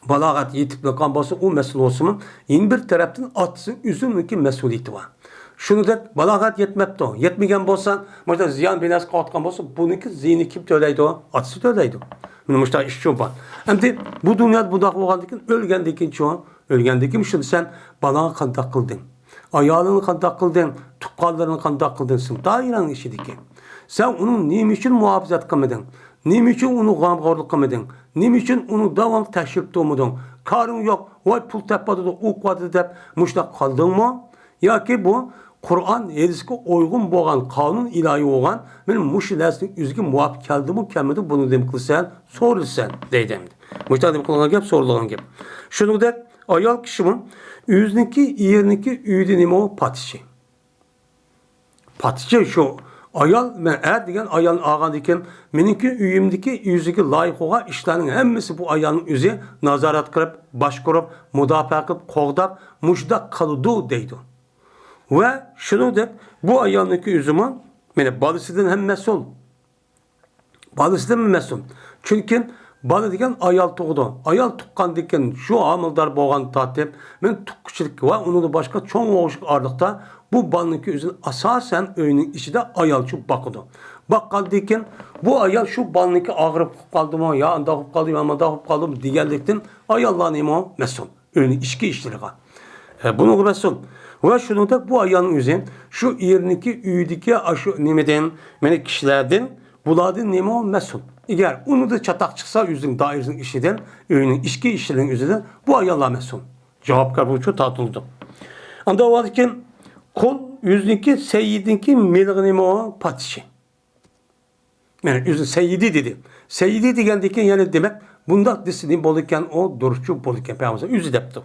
balagat yetip kalkan olsa o mesul olsun. Yeni bir taraftan atsın üzümünki mesuliyeti var. Şunu da balagat yetmepti o. Yetmegen olsa, mesela ziyan binası kalkan olsa bununki zihni kim töyleydi o? Atsı töyleydi. Bunu mesela işçi var. Hem de bu dünyada budak olgandıkken ölgendekin çoğun. Ölgendekin şimdi sen balağa kandak kıldın. Ayağını kandak kıldın. Tukkallarını kandak kıldın. Dairenin işideki. Sen onun neyim için muhafazat kılmadın? Neyim için onu gamgorluk kılmadın? Neyim için onu devamlı teşrif tutmadın? Karın yok, vay pul tepadı da uqvadı deyip muşlak kaldın mı? Ya ki bu Kur'an hadisine uygun boğan, kanun ilahi olan benim muşilesin üzgün muhafı geldi mi kelmedi bunu demek kılsan, sorulsan deydim. Muşlak demek kılgan gep, sorulan gep. Şunu da ayal kişimin yüzniki, yerniki, üydünimi o patişi. Patişi şu ayal, ben eğer degen ayalın ağan deken, meniki üyümdeki yüzüki layık olan işlerin hemmesi bu ayalın yüzü nazarat kırıp, baş kurup, müdafaa kılıp, qoğdap, muşdak kalıdı deydi. Ve şunu da bu ayalındaki yüzümü, balısıdan hem mesul. Balısıdan mı mesul? Çünkü balı degen ayal tuğdu. Ayal tuqqan deken şu amildar boğan tatip, men tuqqıçılık ve onu da başka çoğun oğuşuk arlıkta bu balındaki yüzün asasen öyünün içi de ayal şu bakıdı. Bakkal deken bu ayal şu balındaki ağırıp kaldı mı, ya dağıp kaldı mı, ama dağıp kaldı mı digeldikten ayallar neyim o? Mesul. Öyünün içki işleri var. Bunu mesul. Ve şunu da bu ayağının üzerine şu yerindeki üydeki aşı nimeden menek kişilerden buladın nemi o mesul. Eğer onu da çatak çıksa yüzün dairesinin işiden, öyünün içki işlerinin üzerinden bu ayağlar mesul. Cevap karbuçu tatıldı. Anda o varken kol yüzündeki seyyidinki melek nemi o patişi. Yani yüzün seyyidi dedi. Seyyidi degendeki yani demek bunda disiplin bolurken o duruşçu bolurken peygamber yüzü depti.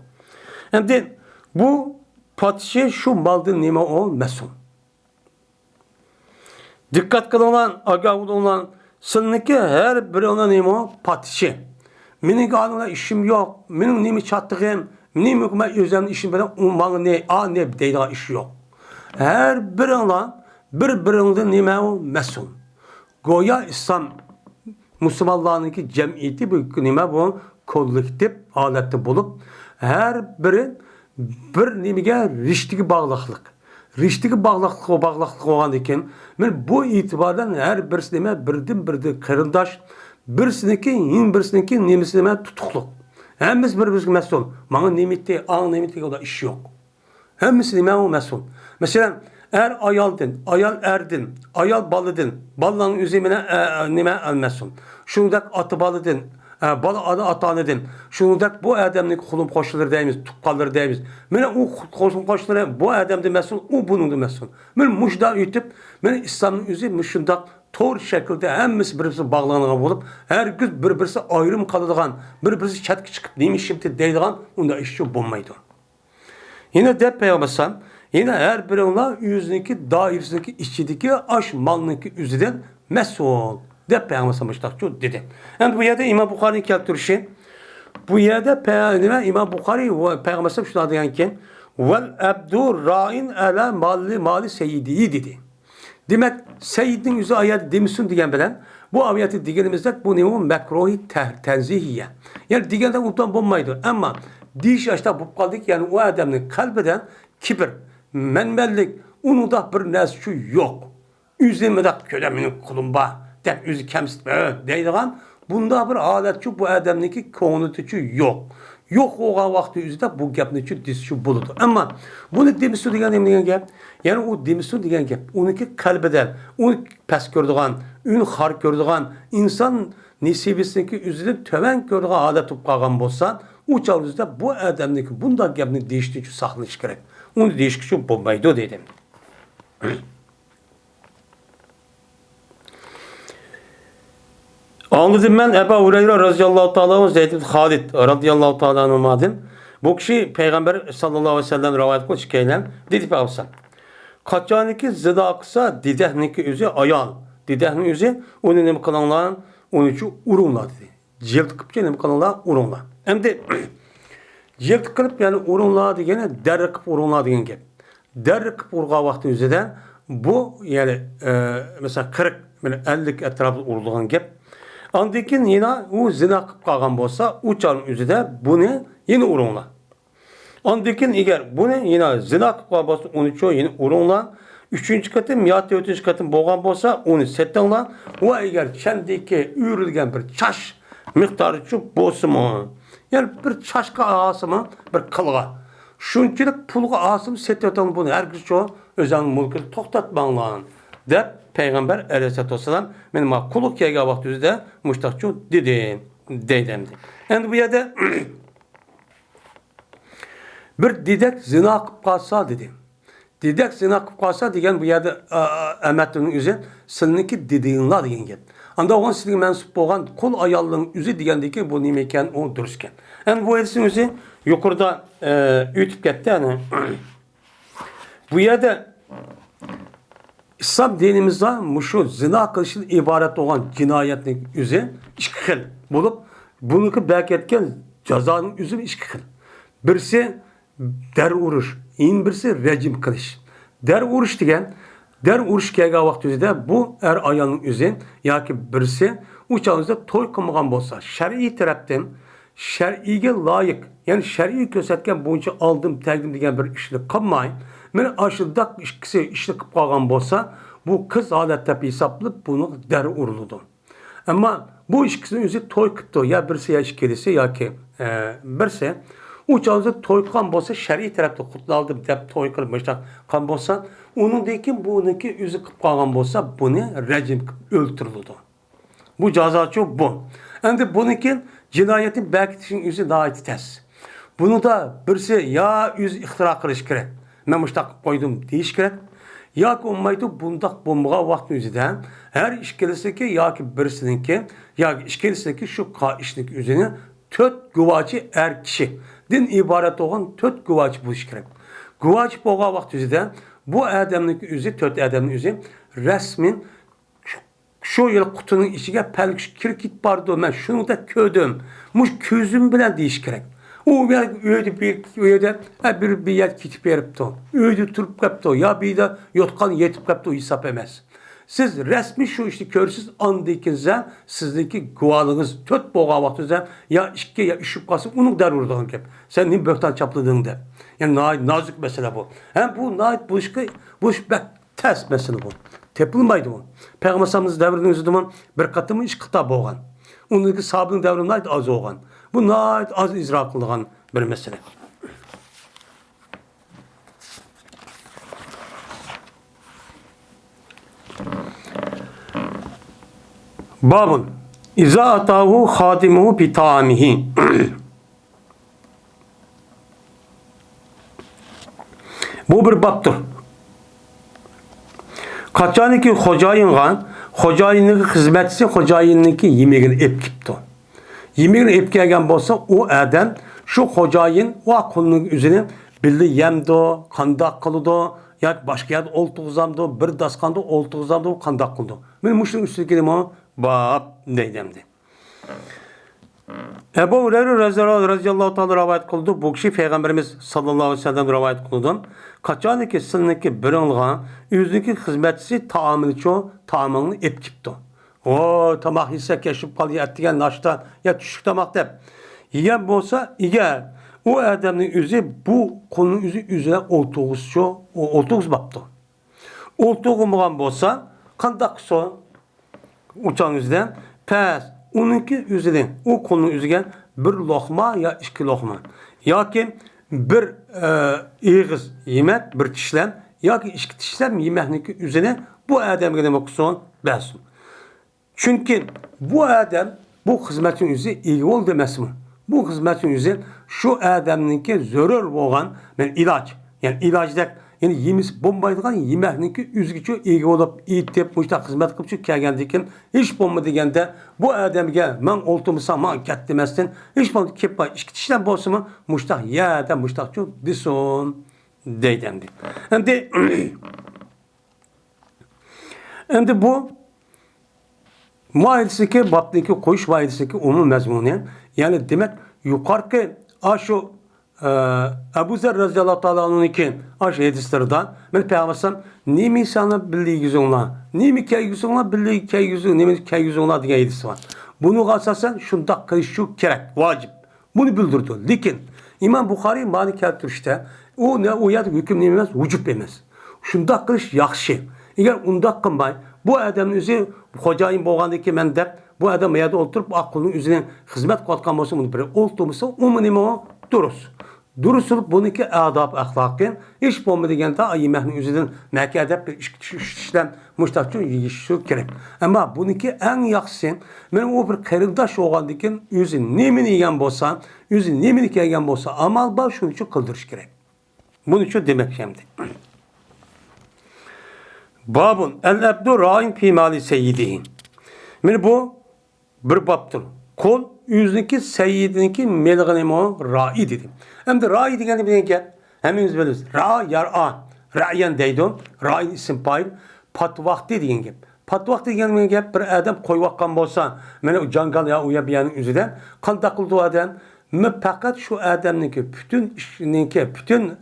Hem de bu patişi şu maldı nime o mesul. Dikkat kılınan, agah olan Sınıki her birine neymi patişi. Menin kanuna işim yok. Menin neymi çattığım, neymi hükümet özlemli işim bilen ummanı ne deydiğin iş yok. Her birbirinden neymi mesul. Goya İslam Müslümanlarınki cemiyeti bu neymi bu kollektif alette bulup her biri bir neymiga riştiki bağlılık. Riştiki bağlılık olan eken bu itibardan her birisi neymi birdi kırıldaş birisininki nemisi neymi tutukluk. Hemiz birbirisi mesul. Bana nimeti, an nimeti o iş yok. Hemisi neymi o mesul. Mesela er ayal erdin, ayal balıdın, ballanın üzerine neymi mesul. Şundak atı balıdın, bala adı atanıdın. Şundak bu adamın kulum koşulur deyimiz, tukkalır deyimiz. Mene o kulum koşulur bu adamda mesul, o bunun da mesul. Men muşda ütüp, men İslam'ın üzerine şundak tor şekilde hemmisi birbirisi bağlanan bulup, her gün birbirisi ayrım kalıdığan, birbirisi çatki çıkıp neymiş şimdi deydiğen, onda işçi bulmaydı. Yine de Peygamber yine her birinin yüzündeki dairesindeki işçideki aş malındaki üzerinde mesul. De Peygamber Müştakçı dedi. Yani bu yerde İmam Bukhari'nin keltürüşü, bu yerde İmam Bukhari ve Peygamber şuna diyen ki, vel abdu ra'in ala mali seyyidi dedi. Demek seyyidin yüzü ayet demişsin diyen bilen, bu ayeti digenimizde bu nevi mekruhi tenzihiye. Yani digende utan bulmaydı. Ama diş yaşta bu kaldık yani o adamın kalbiden kibir, menmellik, onu da bir nesçu yok. Üzerime de köleminin kulumba. Dep üzü kemsit deydiğen bunda bir aletçi bu adamdaki konutucu yok. Yok olan vakti üzüde bu gapniçi disçi buludu. Ama bunu demişsin diyen gap. Yani o demişsin diyen gap. Onunki kalbeden, onu pes gördüğün, onu har gördüğün insan nisibisindeki üzüde töven gördüğün alet tutup bolsa, o çalgıda bu adamdaki bunda gapni değiştiği için saklanış gerek. Onu değişik için bulmaydı dedim. Anladım ben Ebu Hureyre radıyallahu ta'ala ve Zeyd bin Halid radıyallahu ta'ala anhumadın. Bu kişi Peygamber sallallahu aleyhi ve sellem rivayet kılmış keylen. Dedi Peygamber. Kaçaniki zıda kısa didehniki üzü ayal. Didehni üzü onu ne kalanlar onun için urunla dedi. Cilt kıpça ne kalanlar urunla. Hem de cilt kılıp yani urunla diyene derri kıp urunla diyen gibi. Derri kıp urga vakti üzüden bu yani mesela 40 50 etrafı urulduğun gibi. Andikin yine o zina kıp kalgan bolsa, uçanın üzerinde bunu yine urunla. Andikin eğer bunu yine zina kıp kalgan bolsa, onu çoğu yine urunla. Üçüncü katın, ya da ötüncü katın boğan bolsa, onu settanla. O eğer kendiki ürülgen bir çaş miktarı çok bolsa mı? Yani bir çaşka ağası mı? Bir kılga. Şunçilik pulga ağası mı settanla bunu? Herkes çoğu özel mülkü toktatmanlan. Dep Peygamber aleyhissalatü vesselam benim kuluk yega vakti üzere müştakçı deydemdi. Yani bu yerde bir didek zina kıp kalsa dedi. Didek zina kıp kalsa diyen bu yerde emettinin üzeri siliniki didiğinla diyen gibi. Anda oğlan silin mensup olan kul ayallığın üzü digendeki bu nimeyken o dürüstken. Yani bu hadisin üzeri yukarıda ütüp gitti yani. Bu yerde İslam dinimizde şu zina kılışın ibaret olan cinayetin üzeri işkil bulup bunu belki etken cezanın üzeri işkil. Birisi der uruş, birisi rejim kılış. Der uruş diyen, der uruş kega vakti üzerinde bu er ayağının üzeri ya ki birisi uçağınızda toy kılmagan bolsa şer'i taraftan şer'iye layık yani şer'i gösterken boyunca aldım tekdim diyen bir işlik kılmayın. Men aşıldak ikisi işlik kalgan bolsa bu kız adette hesaplıp bunu der uruludu. Ama bu ikisinin yüzü toy kıttı. Ya birisi ya işkelisi ya ki birisi uçağınızda toy kan bolsa şer'i tarafta kutlaldım deyip toy kılmışlar kan bolsa onun deyken bununki yüzü kıp kalgan bolsa bunu rejim öldürüldü. Bu cezası bu. Hem bununki cinayetin belki yüzü daha tez. Bunu da birisi ya yüz ihtira kılış gerek. Ben müştak koydum deyiş gerek. Ya ki olmaydı bundak bombağa vakti üzerinden her işkelisindeki ya ki birisininki ya ki işkelisindeki şu işlik üzerine töt güvacı er kişi. Din ibaret olan töt güvacı bu iş gerek. Güvacı boğa vakti üzerinden bu adamın üzeri töt adamın üzeri resmin şu yıl kutunun içine pelgiş kirkit bardı. Ben şunu da ködüm. Muş közüm bilen deyiş gerek. O öyle bir yer kitip yeripti. Öyle turup kaptı. Ya bir de yotkan yetip kaptı o hesap emez. Siz resmi şu işte görürsüz andikinizden sizdeki guvalınız töt boğa vaktınızda ya işke ya işip kalsın onu der oradan kep. Sen ne böktan çapladığın de. Yani nazik mesele bu. Hem bu iş bek ters mesele bu. Tepilmaydı bu. Peygamberimiz devrinin zaman bir katımı iş kıta boğan. Ondaki sahabının devrinde az olgan. Bu nait az icra kılgan bir mesele. Babun İza atahu hadimuhu bi ta'amihi. Bu bir babdır. Kaçaniki hocayıngan, hocayınlık hizmetçisi hocayınlık yemeğini epkipti. Yemeğini epkegen bolsa o adam şu hocayın o konunun üzerine bildi yemdi, kandak kılıdı, ya başka yerde oltuğuzamdı, bir daskanda oltuğuzamdı, kandak kıldı. Ben muşun üstüne geldim o bab neydemdi. Ebu Hureyre radıyallahu ta'ala rivayet kıldı. Bu kişi Peygamberimiz sallallahu aleyhi ve sellem rivayet kıldı. Kaçaniki sınıki bir olgan, yüzdeki hizmetçisi taamını epkipti. O tamak hisse keşif kalı ettigen naşta ya düşük tamak dep. Yiyen bolsa yiyen. O adamın yüzü bu konunun üzerine oltuğuz baktı. Oltuğumgan bolsa kandak so uçan yüzden pes onunki üzerine o konunun üzerine bir lokma ya iki lokma. Ya ki bir ağız yemek bir tişlem ya ki iki tişlem yemeğinin üzerine bu adam demek olsun besun. Çünkü bu adam bu hizmetin yüzü iyi ol demesi mi? Bu hizmetin yüzü şu adamınki zörür olan ilaç. Yani ilacda yani yemiş bombaydıgan yemeğinki üzgüçü iyi olup iyi tep muşta hizmet kılıp kelgendikin hiç bomba degende bu adamga men oltumsa man kettimestin hiç bomba keppa iki tişten bolsa muşta ya da muşta çok dison deydemdi. Hem bu muayilsiki babdaki koyuş muayilsiki umum mezmunu yani demek yukarıki şu Ebu Zer radıyallahu ta'ala anh'ınki aşı hadislerden ben peygamberim nimi sana bildiği yüzünla nimi key yüzünla bildiği key yüzü nimi key yüzünla diye hadis var. Bunu asasen şunda kılışu gerek vacip. Bunu bildirdi. Lakin İmam Bukhari mani keltirişte o ne o ya hüküm demez vücub demez. Şunda kılış yaxşı. Eğer unda kılmay bu adamın üzeri hocayın boğandaki mendep bu adam yerde oturup aklının üzerine hizmet katkan olsa bunu böyle oltuğumuzsa o duruz. Duruz olup bununki adab ahlakın hiç bomba degen de yemeğinin üzerinden mekadep bir işlem müştakçı yiyişi gerek. Ama bununki en yaxşı benim o bir kırıldaş oğandikin yüzün nemini yiyen bolsa yüzün nemini yiyen bolsa amal bal şunun için kıldırış gerek. Bunun için demek şimdi. Babun el-ebdu ra'in fi mali seyyidihin. Yani bu bir babdır. Kol yüzdeki seyyidinki melgânimo ra'i dedim. Hem de ra'i degeni bilenken hemimiz biliriz. Ra yar'a. Ra'yan deydum. Ra'in isim payı. Patvakti degen gep. Patvakti degen gep bir adam koyvakkan bolsa mene o jangal ya uya biyanın üzüden kandak kıldı adam fakat şu adamınki bütün işininki bütün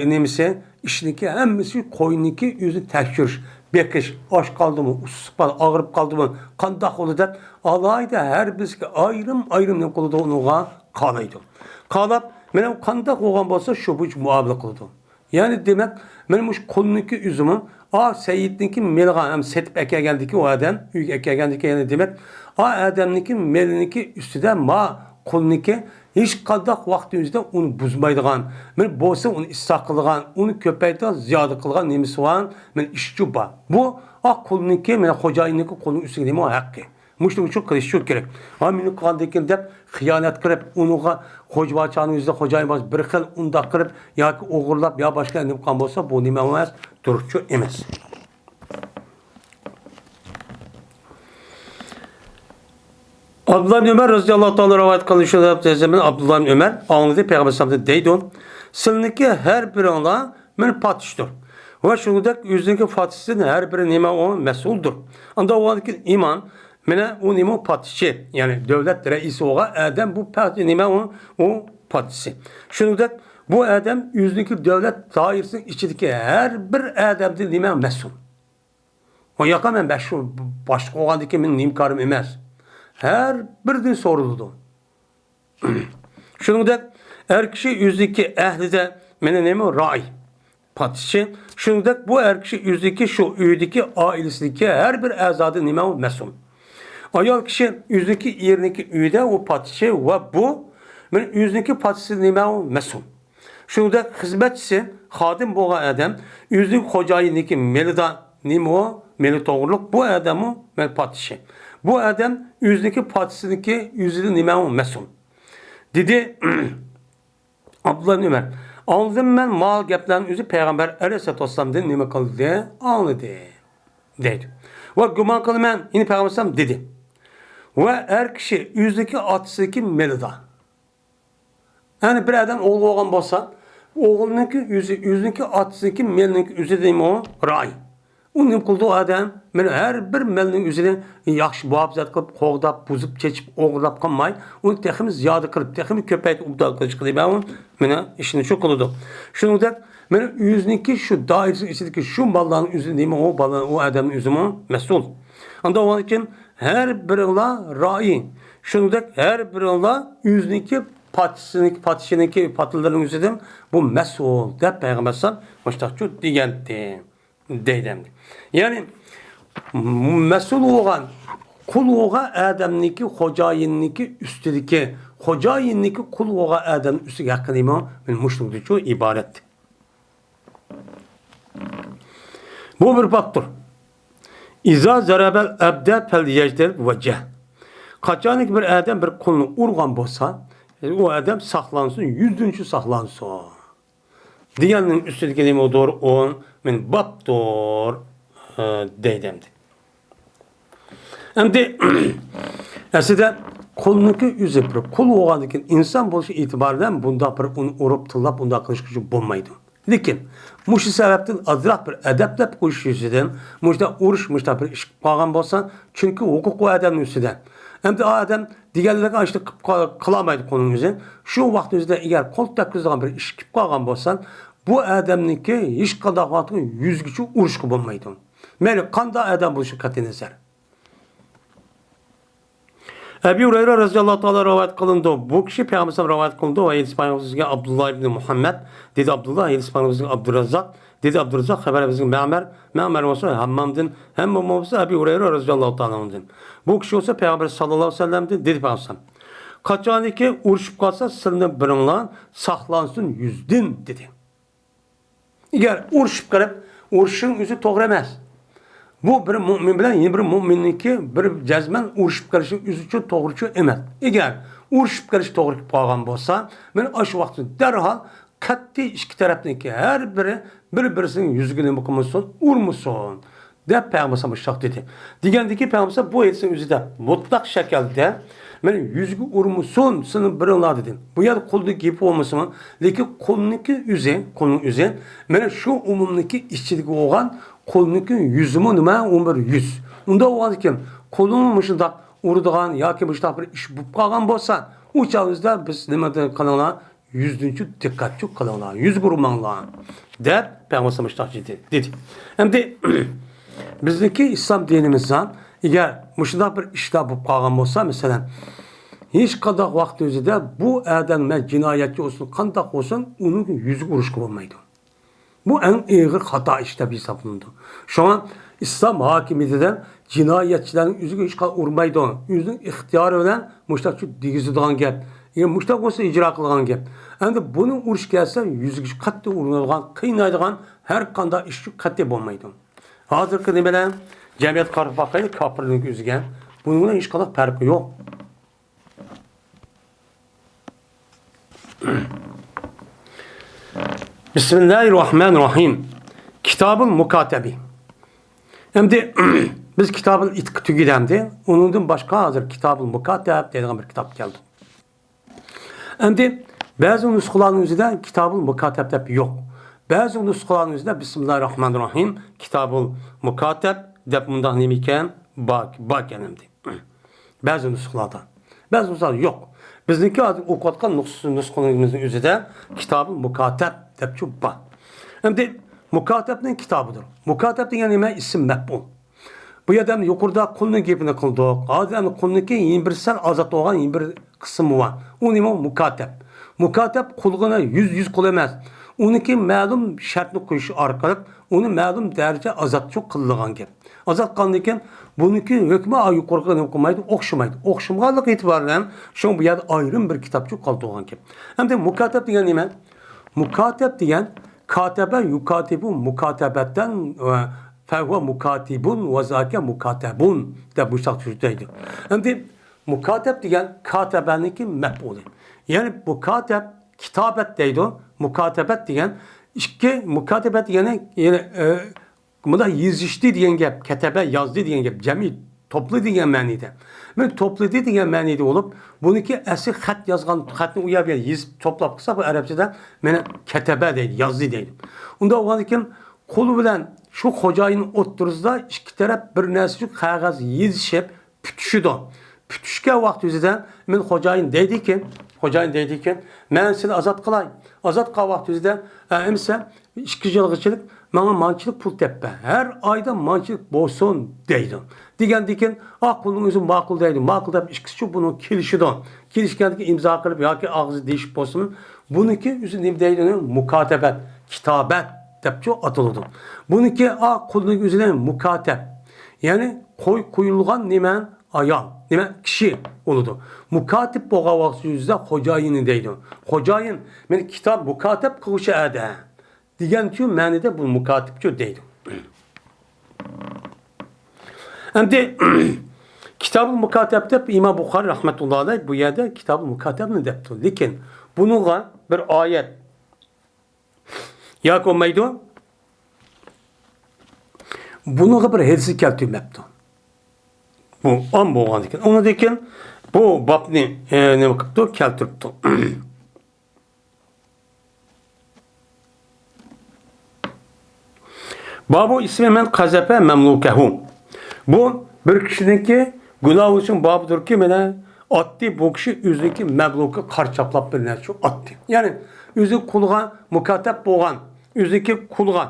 nemisi işiniki hemmisi koyuniki yüzü tekşür. Bekiş, aç kaldı mı, usupal, ağırıp kaldı mı, kandak oldu da alayda her bizki ayrım ne kıldı onuğa kalaydı. Kalap, benim kandak olan bolsa şu bu muamele kıldı. Yani demek, benim şu koluniki üzümü, seyyidinki melgan, hem setip eke geldiki o adam, yük eke geldiki yani demek, adamniki meliniki üstüden koluniki, hiç kandak vaktimizde onu buzmaydıgan, men bolsa onu ıslah kılgan, onu köpeydigan, ziyade kılgan nemisi var, men işçi var. Bu koluniki, men hocayıniki kolun üstüne demi o hakkı. Muştu uçuk kılış çok gerek. Meni kılgandikin dep, hıyanet kırıp, onu hocabağçanın yüzde hocayın bir xil unda kırıp, ya ki oğurlap, ya başka nem kan bolsa, bu neme olmaz, duruşçu emez. Abdullah bin Ömer radıyallahu ta'ala rivayet kılışında Abdullah bin Ömer anladı Peygamber sallallahu deydi. Sılniki her bir ona men patıştır. Ve şundak yüzdeki fatihsin her bir nima o mesuldür. Anda o anki iman mene o nima patişi yani devlet reisi oğa adam bu patişi nima o patişi. Şundak bu adam yüzdeki devlet dairesinin içindeki her bir adamdı nima mesul. O yakamen şu başka o andaki min nimkarım emez. Her birden soruldu. Şundak her kişi yüzdeki ehli de mene nima rai. Patişi. Şundak bu er kişi yüzdeki şu üydeki ailesindeki her bir azadı nima mesul. Ayol kişi yüzdeki yerindeki üyde o patişi ve bu yüzdeki patişi nima mesul. Şundak hizmetçisi hadim boğa adam yüzdeki hocayındaki melida nima meli doğruluk bu adamı mel patişi. Bu adam yüzdeki patişindeki yüzünü nima mesul. Dedi Abdullah bin Ömer. Aldım ben mal geplerin yüzü Peygamber Aleyhisselatü Vesselam'dan nime kıldı diye anladı. Dedi. Ve güman kılım ben yine Peygamber Aleyhisselam dedi. Ve her kişi yüzdeki atızdaki melida. Yani bir adam oğlu olan bolsa oğlununki yüzdeki atızdaki melinin yüzü deyim o ray. Onun kıldığı adam her bir melinin yüzünü yaxşı muhabbet kılıp, qoğdap, buzub, keçip, oğurlap kalmay. Onu teximiz ziyadı kılıp, teximiz köpəyət uqdal kılıç kılıb. Ben mene işini çok kılıdı. Şunu da mene yüzünki şu dairesi içindeki şu malların yüzünü deyim o balın o adamın yüzümü mesul. Anda o için her birla rai. Şunu da her birla yüzünki patişiniki patlıların yüzüdüm bu mesul. De Peygamber sallam baştakçı diyendi. Deydemdi. Yani mesul olan kul oğa adamniki hocayiniki üstüdeki hocayiniki kul oğa adam üstü hakkında müşrikçu ibaret. Bu bir baktır. İza zarabel abde fel yecdel veceh. Kaçanik bir adam bir kulunu urgan bolsa o adam saklansın, yüzdüncü saklansın. Diğerinin üstündeki neyim o doğru on men baptor deydemdi. Hem de aslında kolununki yüzü bir kol oğandaki insan boluşu itibardan bunda bir onu urup tılap bunda kılış gücü bulmaydı. Lekin muşu sebepten azrak bir edeplep kılış yüzüden muşda uruş muşda bir iş bağlan bolsa çünkü hukuk o adamın üstüden. Hem de o adam diğerlerine açtı kılamaydı konunun yüzünden. Şu vaktimizde eğer kol takızdan bir iş bağlan bolsan bu adamniki hiç kadar yüz gücü uruş bulmaydı. Meli kanda adam buluşu katınızlar. Ebu Hureyre radıyallahu ta'ala rivayet kılındı. Bu kişi Peygamber'den rivayet kılındı. Ve İspanyolca'da Abdullah ibn Muhammed dedi Abdullah, İspanyolca'da Abdurrazzak dedi Abdurrazzak haber bizim Me'mer olsa Hammam'dın Hammam olsa Ebu Hureyre radıyallahu ta'ala'nın. Bu kişi olsa Peygamber sallallahu aleyhi ve sellem'di dedi Peygamber. Kaçan ki uruşup kalsa sırrını bırınlan saklansın yüzdün dedi. Eğer uruşup kalıp uruşun yüzü doğramaz. Bu bir mümin bilen yeni bir müminninki bir cezmen uruşup karışık yüzüçü doğruçu emas. Eğer uruşup karışık doğru bağlan bolsa, men aşı vakti derhal katli iki tarafındaki her biri birisinin yüzüne bakmışsın, urmuşsun. De Peygamber şart dedi. Digendeki Peygamber bu etsin yüzüde mutlak şekilde men yüzgü urmuşsun, senin birinla dedim. Bu yer koldu gibi olmasın. Lekin kolununki yüzü, men şu umumdaki işçilik olan kolununki yüzümü nima umur yüz. Unda olan kim? Kolunun mışında urduğan yoki mışda bir iş bu kalgan bolsa, o çağımızda biz nima kanala yüzdüncü dikkatli kanala yüz vurmanlar. Der Peygamber mışda dedi. Hem de bizdeki İslam dinimizden eğer mışda bir işta bu kalgan bolsa mesela hiç kadar vakti özüde bu adam cinayetçi olsun, kandak olsun onun yüzü vuruş olmaydı. Bu en ağır hata işte bir sapındı. Şu an İslam hakimiyetinden cinayetçilerin yüzü hiç kadar vurmaydı. Yüzünün ihtiyarı olan müştak şu digizdiğin gep. Yani müştak olsa icra kılgan gep. Yani bunun vuruş gelse yüzü hiç katı vurulgan, kıynaydıgan her kanda işçi katı olmaydı. Hazırki ne bilen cemiyet karşı bakaydı kapırlığın yüzügen. Bununla hiç kadar farkı yok. Bismillahirrahmanirrahim. Kitab-ı Mukatebi. Hem de biz kitab-ı tügidemdi. Onun başka hazır Kitab-ı Mukateb dediğim bir kitap geldi. Hem de bazı nüshaların üzerinde Kitab-ı Mukateb yok. Bazı nusxaların üzerinde Bismillahirrahmanirrahim Kitabul Mukateb deb mundaq nima ekan? Bak endi. Bazı nusxalarda. Bazı nusxalar yok. Bizniki o'qiyotgan nusxalarimizning o'zida Kitabul Mukateb deb bor. Endi Mukatebning kitobidir. Mukateb degan nima? Ism maf'ul. Bu yerdan yuqorida qulning gapini qildik. Hozir qulniki bir sal azat bo'lgan bir qismi bor. U nima? Mukateb. Mukateb qulg'ini yüz qul emas. Uniki ma'lum shartni qo'yish orqali uni ma'lum daraja azatchi qilgan gap. Azat qilgandan keyin buniki hukmi yuqoriga nima qilmaydi? O'xshamaydi. O'xshamaganlik e'tiboran shu bu yerda ayrim bir kitobchi qoldirgan gap. Hamda mukateb degan nima? Mukateb degan kataba yukatibu mukatabatan فهو مكاتب وذاك مكاتبون da bu şekildeydi. Şimdi mukateb diyen katabeniki mef'ulü. Yani mukateb kitabet deydi. Mukatebet diyen iki mukatebet yani bunda yazıştı diyen gap, ketebe yazdı diyen gap, cemi toplu diyen manide. Ben toplu diyen manide olup bununki eski xat yazgan xatni uyab yazıp toplap kısa bu Arapçada mene ketebe deydi, yazdı deydi. Onda olan için kolu bilen şu xo'jayin o'ttirizda ikki taraf bir narsa qog'oz yezishib putishidi. Putishgan vaqt o'zida men xo'jayin deydiki, men seni azod qilay. Azod qilgan vaqt o'zida emsa 2 yilgachilik menga manchilik pul teppa. Har oyda manchilik bo'lsin deydi. Degandan pulning o'zi ma'qul deydi. Ma'qul deb ikkisi buni kelishidi. Kelishgandan imzo qilib yoki og'zi deyishib bo'lsin, buniki o'zi nima deydi? Mukotabat, kitobat deb atıldı. Buniki qulning o'zida mukateb. Yani qo'yilgan nima ayol, nima kishi oludu. Mukatib bo'lgan vaqt o'zida xo'jayini deydi. Xo'jayin men kitob mukateb qiluvchi ada degan-ku ma'noda bu mukatibchi deydi. Endi Kitab-ı Mukateb deb İmam Buxoriy rahmetullah alayh bu yerda Kitab-ı Mukatebni debdi. Lekin bununla bir ayet ya olmaydı. Bunu bir hadisi keltirmepti. Bu an bo'lgan ekan. Onu dekin bu babni nima qilibdi? Keltiribdi. Babu ismi men qazafa mamlukahu. Bu bir kishiniki gunoh uchun babdirki, mana otdi bu kishi o'ziki mamluka qarchaplab bir narsa otdi. Ya'ni o'zi qulga mukatab bo'lgan, o'ziki qulga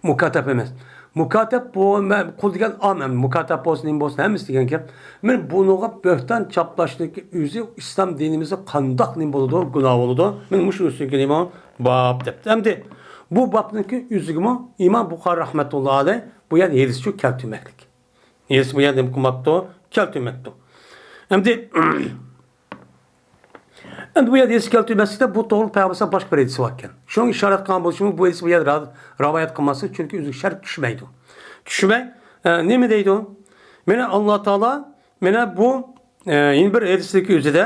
mukatab emas. Mukatab bu qul degan amam mukatab bo'lsin bo'lsin hammasi degan gap. Men bunuga bo'hton chaplashligi o'zi islom dinimizda qandoq nim bo'ladi, gunoh bo'ladi. Men mush o'ziki nima bab debdi. Endi bu babniki o'zigimi İmam Buxoriy rahmetullah alayh bu yer hadischi keltirmaklik. Hadis bu yerda qilmabdi, keltirmabdi. Endi bu yerda hadis keltirmaslikda bu to'g'ri payg'ambar boshqa bir hadis bor ekan. Shunga ishorat qilgan bo'lishimiz bu hadis bu yerda rivoyat qilmaslik chunki o'zi shart tushmaydi. Tushmay nima deydi? Mana Alloh taolo mana bu bir hadisdagi o'zida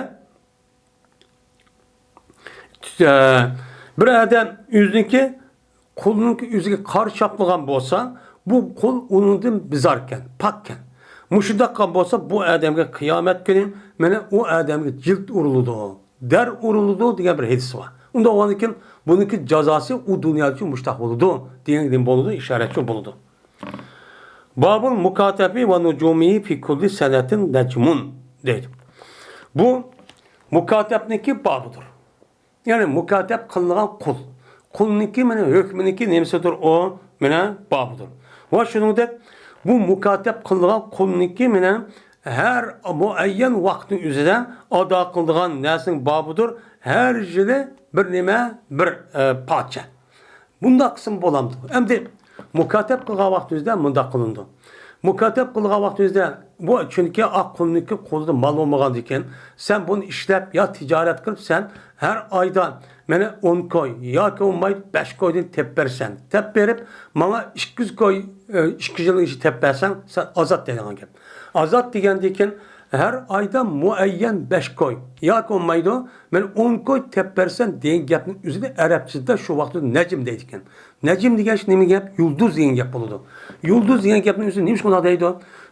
bir odam o'ziniki qulning o'ziga qarshi chaplagan bo'lsa, bu qul undan bizarkan, pakkan. Mushundaq bo'lsa bu odamga qiyomat kuni mana u odamga jild uriladi. Der uriladi degan bir hadis bor. Unda o'g'an ekan buniki jazosi u dunyo uchun mushtaq bo'ladi degan bo'ladi, ishoratchi bo'ladi. Babul mukatabi ve nucumi fi kulli senetin necmun deydi. Bu mukatebniki babıdır. Yani mukateb kılınan kul. Kulniki mene hükmüniki nemsidir o mene babıdır. Ve şunu da bu mukateb kılınan kulniki mene her muayyen vaktin üzerinde ada kılınan nesin babıdır. Her jili bir nime bir parça. Bunda kısım bolamdı. Hem de mukateb kılgan vaktimizde munda kılındı. Mukateb kılgan vaktimizde bu çünkü kulniki kolda mal olmagan diken sen bunu işlep ya ticaret kılıp sen her aydan mene 10 koy ya ki 5 koydun teppersen. Tepperip bana 200 koy 2 yılın işi teppersen sen azat denen gel. Azat degen diken her ayda muayyen 5 koy. Ya ki olmaydı ben 10 koy teppersen deyen gapın üzerinde Arapçada şu vakti necim deydiken. Necim degan şey nima gap? Yulduz degan gap bo'ladi. Yulduz degan gapning o'zi nima shunday deydi?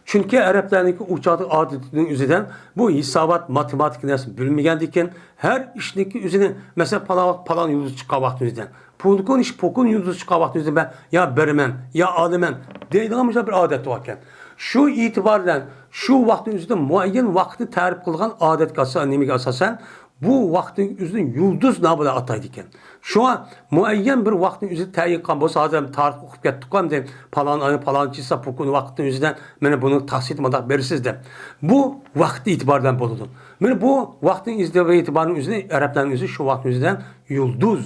Chunki arablarniki uchoq odatining o'zidan bu hisobot, matematik narsa bilmagandan keyin har ishniki o'zini, masalan, palon yulduz chiqqan vaqt o'zidan pulkun iş pokun yulduz çıkan vaxtınızda ben ya berimen, ya alımen deydiğimiz bir adet varken. Şu itibardan, şu vaxtınızda muayyen vaxtı tarif kılgan adet kalsa, nemige asasen, bu vaxtın üzerinde yıldız ne böyle ataydı iken. Şu an muayyen bir vaxtın üzerinde təyin qan bolsa, hazır tarix oxub getdik qan deyim, palan ayı, palan çizsa, pokun vaxtın üzerinden bana bunu tahsil etmedik verirsiniz de. Bu vaxtı itibardan boludu. Bana bu vaxtın itibarının üzerinde, Arapların üzerinde şu vaxtın üzerinden yıldız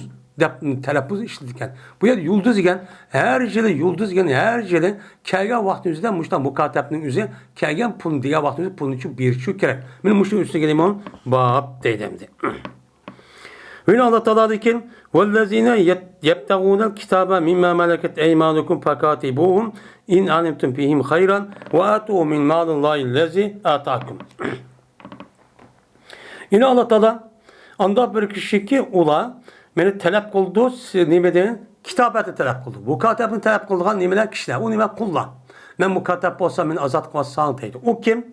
telaffuz işledirken. Bu yer yıldız iken, her yılı yıldız iken, her yılı kelgen vaxtın üzerinden muştan mukatebinin üzerinde kelgen pulun diye vaxtın üzerinde pulun için bir şu gerek. Benim muştan üstüne geleyim onun bab deydemdi. Ve Allah Teala dikin وَالَّذِينَ يَبْتَغُونَ الْكِتَابَ مِمَّا مَلَكَتْ اَيْمَانُكُمْ فَكَاتِبُوهُمْ اِنْ عَلِمْتُمْ فِيهِمْ خَيْرًا وَاَتُوا مِنْ مَالِ اللّٰهِ الَّذِي آتَاكُمْ. Yine Allah Teala anda bir kişi ki ula beni talep kıldı nimeden kitabeti talep kıldı. Mukatebini talep kıldığı nimeler kişiler. O nime kullan. Ben mukateb olsam beni azat kılsan deydi. O kim?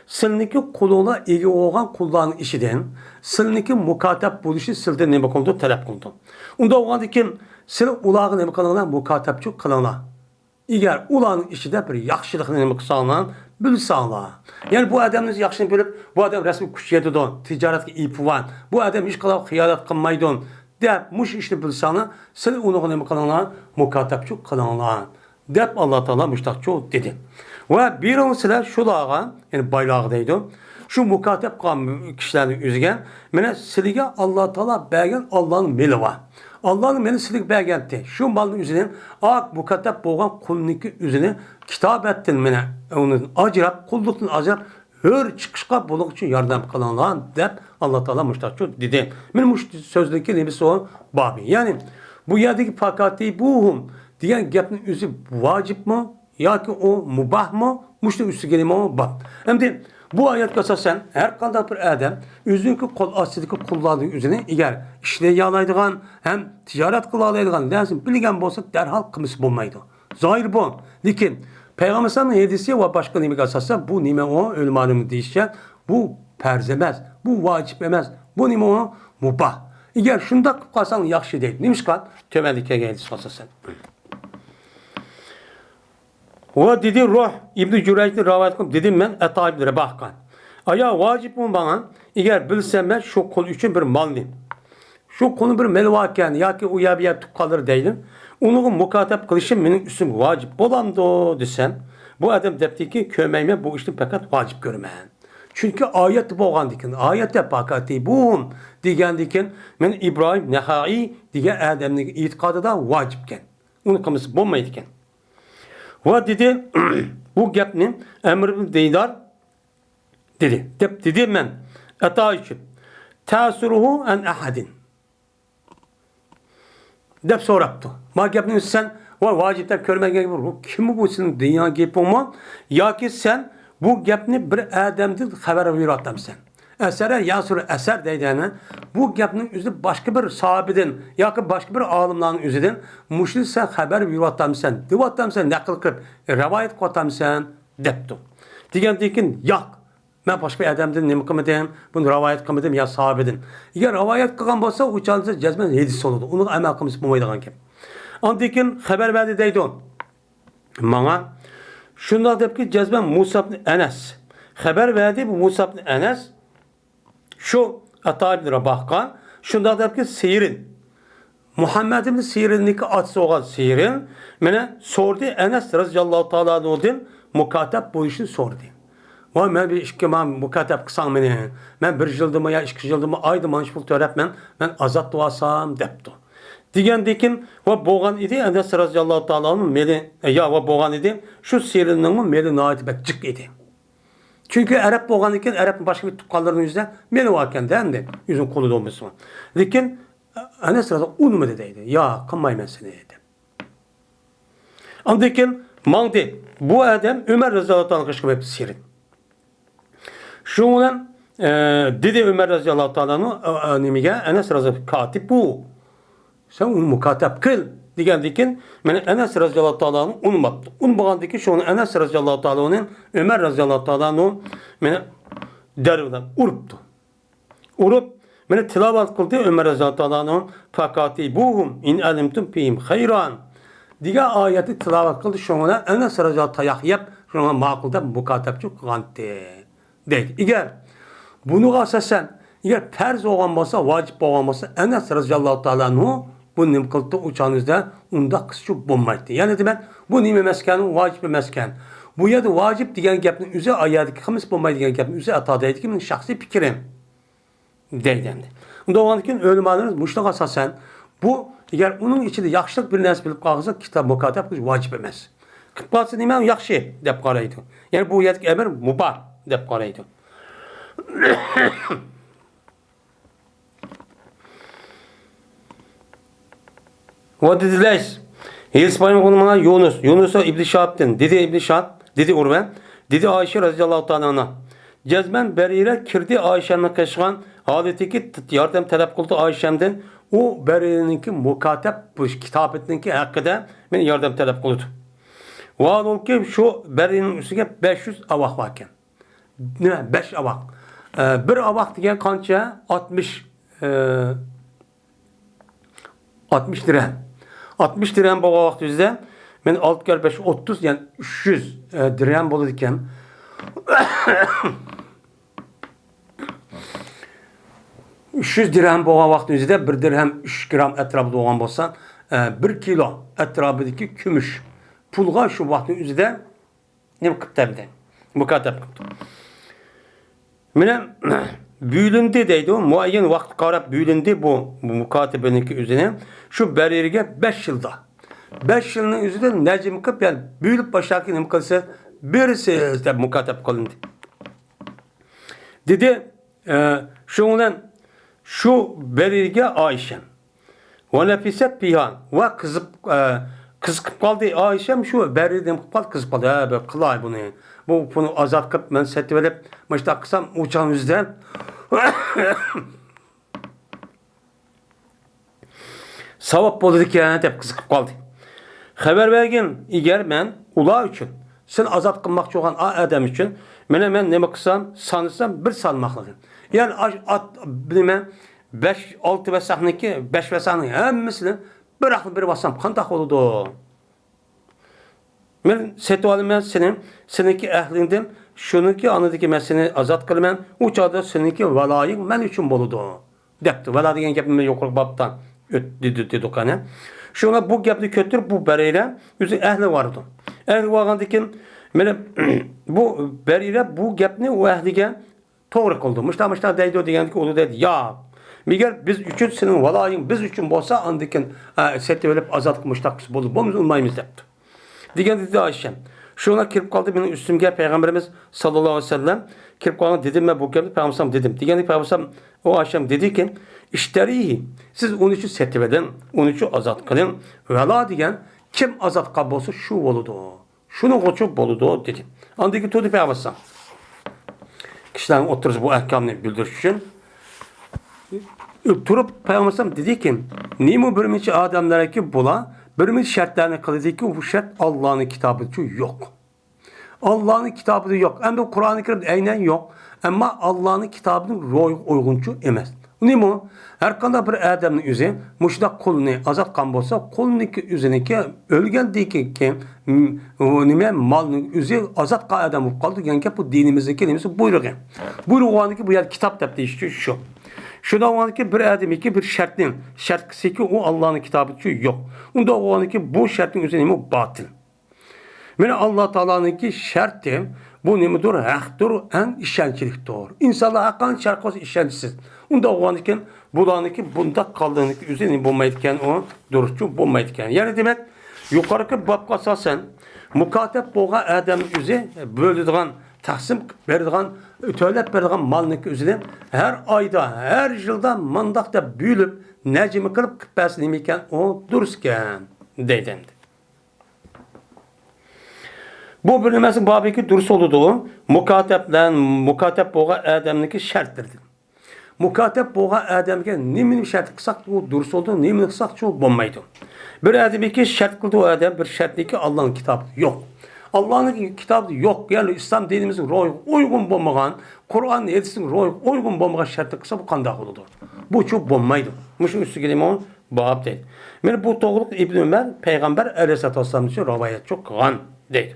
Silniki kuluna egi olan kulların işiden, silniki mukateb buluşu silde nime kıldı, talep kıldı. Onda oğlandı kim? Sil ulağı nime kılana, mukatebçi kılana. Eğer ulanın işide bir yaxşılıqını nime kılsanan, bilsanlar. Yani bu adamınız yaxşını bilip, bu adam resmi kuşiyeti don, ticaret ipi var. Bu adam hiç kadar hiyalat kılmaydın. Dep, muş işini bilsanlar, sil onu nime kılana, mukatebçi kılana. Dep Allah Teala müştakçı dedi. Ve bir on sizler şu lağa, yani baylağıdaydı. Şu mukateb kalan kişilerin yüzügen, mene silige Allah Teala belgen Allah'ın meli var. Allah'ın meli silik belgendi. Şu malın yüzünden, ak mukateb boğan kuluniki yüzüne kitap ettin mene. Onun acırap, kulluktan acırap, her çıkışka buluk için yardım kılanlar dep Allah Teala müştakçı dedi. Benim sözdeki nebisi o babi. Yani bu yerdeki fakati buhum diyen gapın yüzü vacip mi? Ya ki o mubah mı? Muşta üstü gelimi o bak. Hem de bu ayet kasasen her kadar bir adam üzünkü kol asildeki kullandığı üzerine eğer işleri yağlaydığın hem ticaret kılaydığın lazım bilgen bolsa derhal kımısı bulmaydı. Zahir bu. Lakin Peygamber sallallahu aleyhi ve sellem ve başka nime kasasen bu nime o ölüm alemi değişecek. Bu perzemez. Bu vacip emez. Bu nime o mubah. Eğer şunda kalsan yaxşı değil. Neymiş kan? Tömendike geldi kasasen. O dedi ruh İbn-i Cüreyc'in rivayet kıldım. Dedim ben Ata İbn-i Rebah'kan. Aya vacip mi bana? Eğer bilsem ben şu konu için bir mallayım. Şu konu bir melvaken ya ki uyabiye kalır değilim. Onu mukatep kılışım benim üstüm vacip olamdı desem. Bu adam depti ki kömeyme bu işin fakat vacip görmeyen. Çünkü ayet boğan dikin. Ayette bakati bu diyen dikin. Men İbrahim Nehai diye adamın itikadı da vacipken. Onu kımısı bulmaydıken. Ve dedi bu gapni Emr ibn Deydar dedi. Dedi men ata için tasuruhu en ahadin. Dep soraptı. Ma gapni sen ve vacipler körmege gibi kim bu senin dünya gibi olma ya ki sen bu gapni bir adamdan haber veriyorsan sen. Esere yasur eser deydiğine bu gapning üzü başka bir sahabeden ya ki başka bir alimlerin üzüden muşli sen haber veriyorsan diyorsan nakil kılıp rivayet qotamsan depti. Degandikin yo'q. Ben başka adamdan nima qilmadim, bunu rivayet qilmadim ya sahabeden. Eğer rivayet qilgan bo'lsa, u chalsa jazman hadis bo'ladi. Uni amal qilib bo'lmaydigan gap. Andikin xabar berdi deydi. Manga shundoq debki jazman Musa ibn Anas xabar berdi bu Musa ibn Anas şu Ata ibn Rabah'kan şundan der ki Sirin Muhammed ibn Sirin'deki atsı olan Sirin mene sordu Enes radıyallahu ta'ala anhu'dan mukatep bu işi sordu. Vay ben bir işki ben mukatep kısan beni. Ben bir yıldımı ya iki yıldımı aydı manşpul törepmen ben azat duasam depti. Digendikin ve boğan idi Enes radıyallahu ta'ala anhu'nun meli ya ve boğan idi şu Sirin'in meli naiti bekcik idi. Çünkü Arap boğan iken Arap'ın başka bir tukkallarının yüzüne meni varken de de yüzün kolu dolması var. Lakin Enes sırada onu mu dediydi? Ya kanmayım ben seni dedi. Andikin mangdi bu adam Ömer radıyallahu anh'a kışkı hep sirin. Şundan dedi Ömer radıyallahu anh'a nimige Enes radıyallahu katip bu. Sen onu mukatep kıl. Digendikin men Enes radıyallahu ta'ala'nın unutmadı. Unutmadığı şu Enes radıyallahu ta'ala'nın Ömer radıyallahu ta'ala'nın men dervdan uruptu. Urup Mene tilavat kıldı Ömer Azat'ın fakatibuhum in alimtum fihim hayran. Diga ayeti tilavat kıldı şuna ene sıraca tayak yap şuna makulda mukatepçi kılantı. Deydi. İger bunu asasen eğer farz olan olsa, vacip olan olsa Enes radıyallahu ta'ala bu nim kıldı uçağınızda unda kısçı bulmaydı. Yani demek bu nim meskenin vacip mesken. Bu ya da vacip diyen gapning üzü ayadiki kımis bulmaydı diyen gapning üzü atadaydı ki benim şahsi fikrim. Deydendi. Unda olan için ölümanınız muşlak asasen bu eğer onun içinde yaxşılık bir nəs bilib qalırsa kitab mukatep vacip emas. Qıpqası deməm yaxşı deb qaraydı. Yani bu yedik emir mubah deb qaraydı. O dediler. İsmail konumuna Yunus'a İbn Şahab'den. Dedi İbn Şahab, dedi Urve, dedi Ayşe radıyallahu ta'ala ana. Cezmen berire kirdi Ayşe'nin kaşıgan adeteki yardım talep kıldı Ayşe'mden. O berireninki mukatep bu kitabetninki hakkında ben yardım talep kıldı. Vaad ol ki şu berinin üstüne 500 avak varken. Ne? 5 avak. Bir avak diye kança 60 dirhem. 60 dirhem bu avak düzde. Ben 6 kere 5 30 yani 300 dirhem bolu diken. 300 dirhem bu avak düzde bir dirhem 3 gram etrafı doğan bolsan 1 kilo etrafındaki kümüş. Pulga şu vaktin üzerinde ne kıptabdı. Mukatep kıptı. Mine büyülündü deydi o. Muayyen vakit karab büyülündü bu mukatebeninki üzerine. Şu bererige 5 yılda. 5 yılın üzerinde necim kıp yani büyülüp başlarken ne kılsa birisi de mukatep kılındı. Dedi şundan şu bererige Ayşe. Ve nefiset bihan. Ve kızıp kaldı Ayşem şu beriden kızıp kaldı. Ha be kılay bunu. Bunu azat kıp ben seti verip maçta kısam uçağın yüzden savap buldu ki yani hep kızıp kaldı. Haber vergin eğer ben ula için sen azat kılmakçı olan adam için ben ne kısam sanırsam bir sanmaklıyım. Yani bilmem 5 6 ve sahneki 5 ve sahneki hemmisini bırakıp bir basam kandak oldu. Ben setualim ben seninki ehlindim. Şununki anladı ki ben seni azat kılmam. Uçağda seninki velayın ben için boludu. Depti. Vela diyen gapimi yokluk babtan dedi dokane. Şuna bu gapni kötür bu bereyle üzü ehli vardı. Ehli vardı ki bu bereyle bu gapni o ehlige doğru kıldı. Mışta deydi o diyen ki onu dedi ya. Miger biz üçün senin velayın biz üçün bolsa andikin seti verip azat kılmıştak bolup bomuz olmayımız depti. Digen dedi Ayşem. Şuna kirip kaldı benim üstümge Peygamberimiz sallallahu aleyhi ve sellem. Kirip kaldı dedim ben bu geldi Peygamberim dedim. Digen Peygamberim o Ayşem dedi ki işleri siz onun için setiveden onun için azat kılın. Vela diyen kim azat kablosu şu oludu. Şunu koçup oludu dedi. Andaki tutu Peygamberim. Kişilerin oturuz bu ahkamını bildiriş için. Turup Peygamberim dedi ki nimu birimici adamlara ki bula bir şartlarını kıldı ki bu şart Allah'ın kitabı yok. Allah'ın kitabı yok. Hem de Kur'an-ı Kerim aynen yok. Ama Allah'ın kitabının uyguncu emez. Ne bu? Her kadar bir adamın üzerine muşda kulunu azat kan bolsa kulunun üzerine ki ölgen değil ki nime malın üzerine azat kan adam kaldı. Yani bu dinimizin kelimesi buyruğu. Buyruğu olan ki bu yer kitap tepti işte şu. Şuna olan ki bir adamı ki bir şart kısı ki o Allah'ın kitabı yok. Onda olan ki bu şartın üzerine batıl. Yani Allah Teala'nın ki şartı bu nemedir? Haktır, en işençiliktir. İnsanlar hakkın şarkısı işençsiz. Onda olan ki bulanı ki bunda kaldığını ki üzerine bulmaydıkken o duruşçu bulmaydıkken. Yani demek yukarıki bab asasen mukatep boğa adam üzerine bölüdüğün taksim verdiğin, ötölep verdiğin malını üzerine her ayda, her yılda mandakta büyülüp necimi kılıp kıpasını iken o dururken deydimdi. Bu bilinmesi babiki durs olduğu mukatep boğa adamınki şarttırdı. Mukatep boğa adamınki nimin şart kısak o durs olduğu, nimin kısak çok bulmaydı. Bir adamınki şart kıldı o adam bir şartlı ki Allah'ın kitabı yok. Allah'ın kitabı yok. Yani İslam dinimizin ruhu uygun bulmagan, Kur'an edisinin ruhu uygun bulmagan şartı kısa bu kandak oludur. Bu çok bulmaydı. Muşun üstü gelimi bab değil. Yani bu doğruluk İbn Ömer Peygamber Aleyhisselatü Vesselam için rivayet çok kan değil.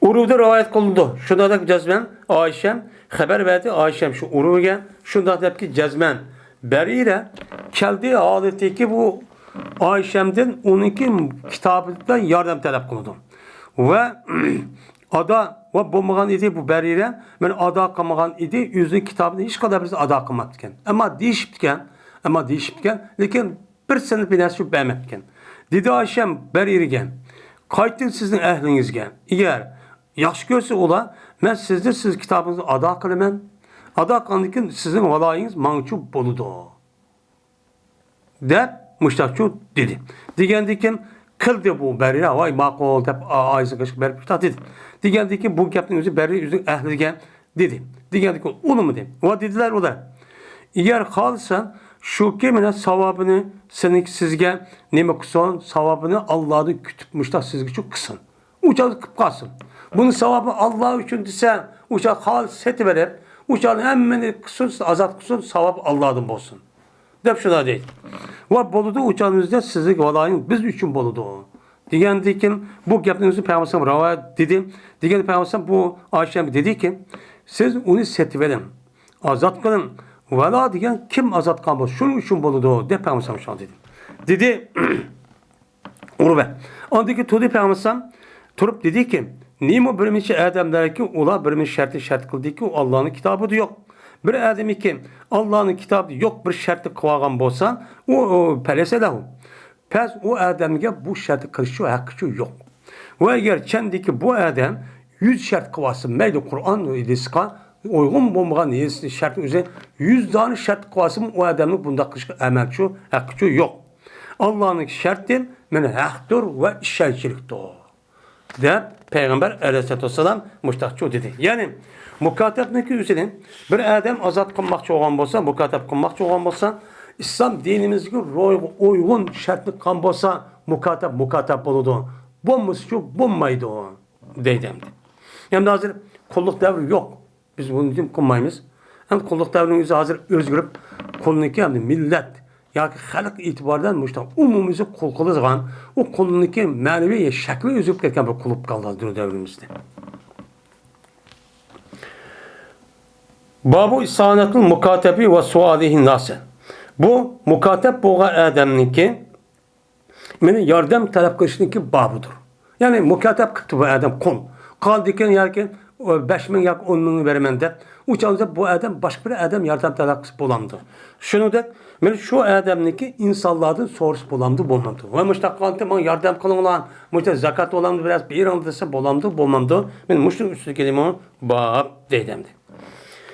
Uruvda rivayet kılındı. Şunda da cezmen Ayşem haber verdi. Ayşem şu uruvuga şunda da ki cezmen Berire keldi adeteki bu Ayşem'den 12 kitabından yardım talep kıldı. Ve ada ve bulmagan idi bu Berire men ada kılmagan idi yüzün kitabını hiç kadar biz ada kılmadıkken. Ama değişipken lekin bir sene bir nasip beğenmepken. Dedi Ayşem Berire'gen qaytın sizin əhlingizge. Eğer yaxşı görsə ola, mən sizdə siz kitabınızı ada qılımən. Ada qılındıkən sizin valayınız mançub boludu. Dep müştakçu dedi. Degəndikən kıldı bu Berire, vay maqol dep ayızı qışıq berib müştak dedi. Degəndikən bu gəpnin özü Berire üzün əhligen dedi. Degəndikən onu mu dedi? O dediler o da. Eğer kalsan şu kemine savabını sizge neme kısan savabını Allah'ı kütüpmüşler sizge çok kısın. Uçağı kıpkasın. Bunun savabı Allah için desen uçağı hal seti verip uçağın hemen kısın azat kısın savabı Allah'ın olsun. Dep şuna değil. Ve boludu uçağınızda sizlik olayın biz için boludu. Digendikin bu yaptığınızı Peygamber rivayet dedi. Digen Peygamber bu Ayşem dedi ki siz onu seti verin. Azat kılın. Vela diyen kim azat kalmaz? Şunun için boludu. De Peygamber şu an dedi. Dedi Urve. Ondaki Tudi Peygamber turup dedi ki nimo birmişi adamlar ki ula birmiş şart kıldı ki Allah'ın kitabı da yok. Bir adam ki Allah'ın kitabı yok bir şartı kıvagan bolsa o pelese lahu. Pes o adamga bu şartı kılışı hakkı yok. Ve eğer kendiki bu adam 100 şart kıvasın meyli Kur'an idiska uygun bulmagan şartın üzerine 100 tane şart kıvasın o adamın bunda kışkı emelçi hakkı yok. Allah'ın şartı men haktır ve işelçiliktir. De Peygamber Aleyhisselatü Vesselam müştakçı dedi. Yani mukatebdeki üzerine bir adam azat kılmakçı olan olsa, mukateb kılmakçı olan olsa, İslam dinimizde uygun şartlı kan olsa mukateb buludu. Bulmuşçu bulmaydı o. Deydemdi. Yani hazır kulluk devri yok. Biz bunu dedim kılmayız. Hem kulluk devrinin hazır özgürüp kulluk hem de millet ya ki halk itibardan müştak umumimizi kul kılızgan o kulluk manevi şekli özüp ketken bir kulluk kaldı devrimizde. Babu isanetul mukatebi ve sualihin nase. Bu mukatep boğa adamniki meni yardım talep kılışınki babudur. Yani mukatep kıtı bu adam kul. Kaldıkken yerken 5.000 yak 10.000 vermen de uçağınızda bu adam başka bir adam yardım talep bulamdı. Şunu da meni şu adamniki insanlardan sorusu bulamdı bulmadı. Ve müştak kaldı bana yardım kılın olan müştak zakat olamdı biraz bir andırsa bulamdı. Men müştak üstü kelime bab deydemdi.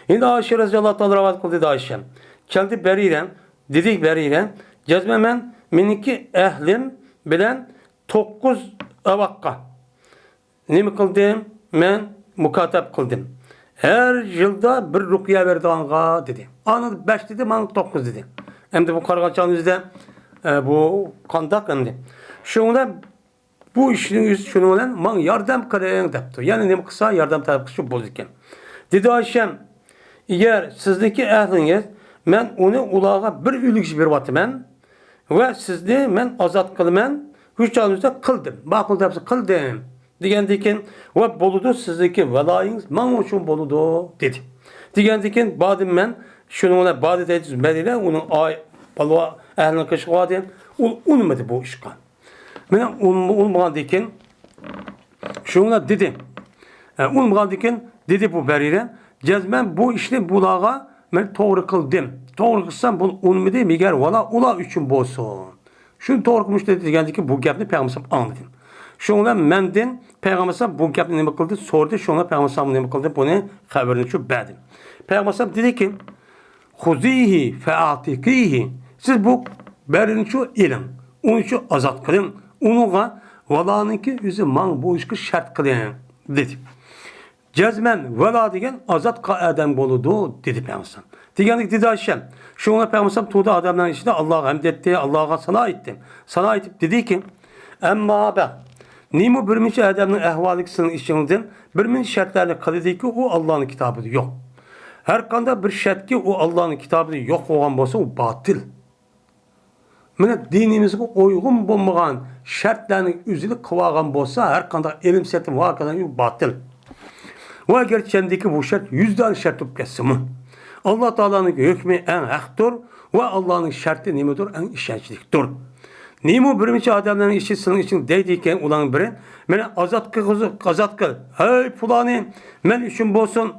Şimdi Ayşe Raziyallahu Anha rivayet kıldı Ayşe. Keldi Berire, dedik Berire, cezmemen meniki ehlim bilen 9 avakka. Ne mi kıldım? Men mukatep kıldım. Her yılda bir rukiye verdi anğa dedi. Anı 5 dedi, man 9 dedi. Hem de bu kargaçanızda bu kandak hem şunla bu işin şununla man yardım kırayın depti. Yani ne kısa yardım tarafı bozulken. Dedi Ayşem, eğer sizdeki əhliniz, mən onu ulağa bir ülükçü bir vatımən ve sizde mən azat kılımən, hüccalınızda kıldım. Bakıl da kıldım. Degəndikən ve boludu sizdeki velayınız, mən üçün boludu dedi. Degəndikən badım mən, şunu ona badı deyəcüz mədilə, onun balva əhlinin kışığı vadı, olmadı bu işkan. Mən olmadan dikən, şuna dedi, olmadan dikən, dedi bu Berire, cezmen bu işini bulağa ben doğru kıldım. Doğru kılsam bunu olmadı miger valla ula üçün bolsun. Şunu doğru kılmış dedi geldi ki bu gapni Peygamber anladım. Şuna menden Peygamber bu gapni ne kıldı sordu. Şuna Peygamber ne kıldı bunu haberini şu verdim. Peygamber dedi ki huzihi fe'atikihi siz bu berini şu ilin. Onu şu azat kılın. Onuğa valanınki yüzü man bu işi şart kılın dedi. Cezmen vela degen azat ka adam boludu dedi Peygamber. Digenlik dedi Ayşem. Şuna Peygamber tuğda adamların içinde Allah'a hamd etti, Allah'a sana ettim. Sana etip dedi ki Emma be. Nimo birminçe adamın ahvalikisinin işinden birmin şartlarını kalıdı ki o Allah'ın kitabıdır. Yok. Her kanda bir şart ki o Allah'ın kitabıdır yok olan olsa o batıl. Mene dinimizge uygun bulmagan şartlarning üzülü kıvagan bolsa her kanda ilim setim vakadan batıl. Ve eğer kendiki bu şart yüzden şart olup geçsin. Allah Teala'nın hükmü en haktır ve Allah'ın şartı nimedir en işençliktir. Nimo birminçe adamların işi senin için deydiyken ulan biri mene azat kıl. Hey fulani men üçün bolsun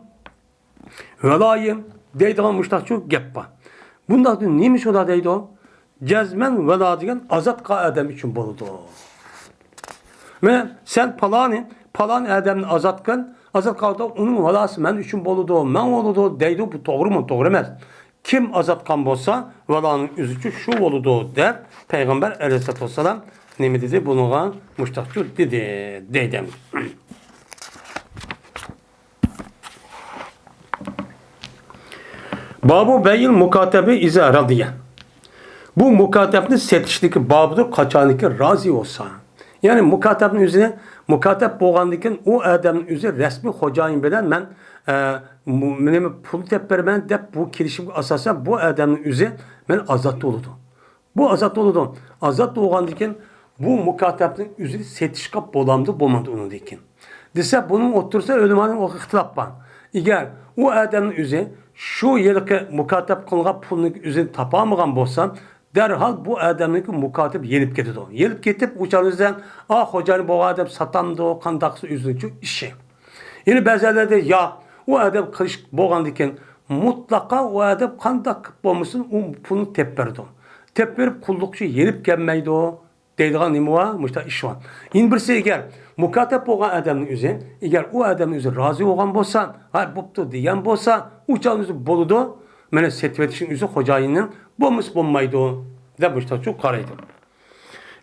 velayım deydiğin müştakçı gep var. Bunda neymiş o da deydi o? Cezmen vela degan azat ka adam için boludu. Men sen palan adamni azat kıl. Azat kaldı onun velası men üçün boludu. Men oludu deydi bu doğru mu? Doğru emas. Kim azat kan bolsa velanın üzücü şu boludu der. Peygamber aleyhissalatu vesselam nemi dedi? Bunuğa müştakçı dedi. Deydem. Babu beyil mukatebi izâ radiye. Bu mukatebni setişdeki babıdır kaçaniki razı olsa. Yani mukatebnin üzerine mukateb boğandikin o adamın üzerine resmi hocayın bilen ben pul tepbermen dep bu kirişim asasen bu adamın üzerine ben azat oldu. Bu azat oldu. Azat boğandikin bu mukatebnin üzerine setişkap bolamdı bulmadı onu dikin. Dese bunun otursa ölümanın o ihtilaf var. Eğer o adamın üzerine şu yılki mukateb kılga pulun üzerine tapamagan bolsam derhal bu adamdaki mukatip yenip ketidi. Yenip ketip uçanızdan hocanı bu adam satamdı o kandaksı üzüncü işi. Yine bazılarda ya o adam kılış boğandiken mutlaka o adam kandak olmasın o bunu tepperdi. Tepperip kullukçu yenip gelmeydi o. Deydiğin nemi var? Muşta iş var. Yine birisi eğer mukatip boğan adamın üzerine eğer o adamın üzerine razı olan bolsa hayır buptu diyen bolsa uçanızı boludu. Mene setvetişin üzü hocayının bulmuş bulmaydı o. Demişler çok karaydı.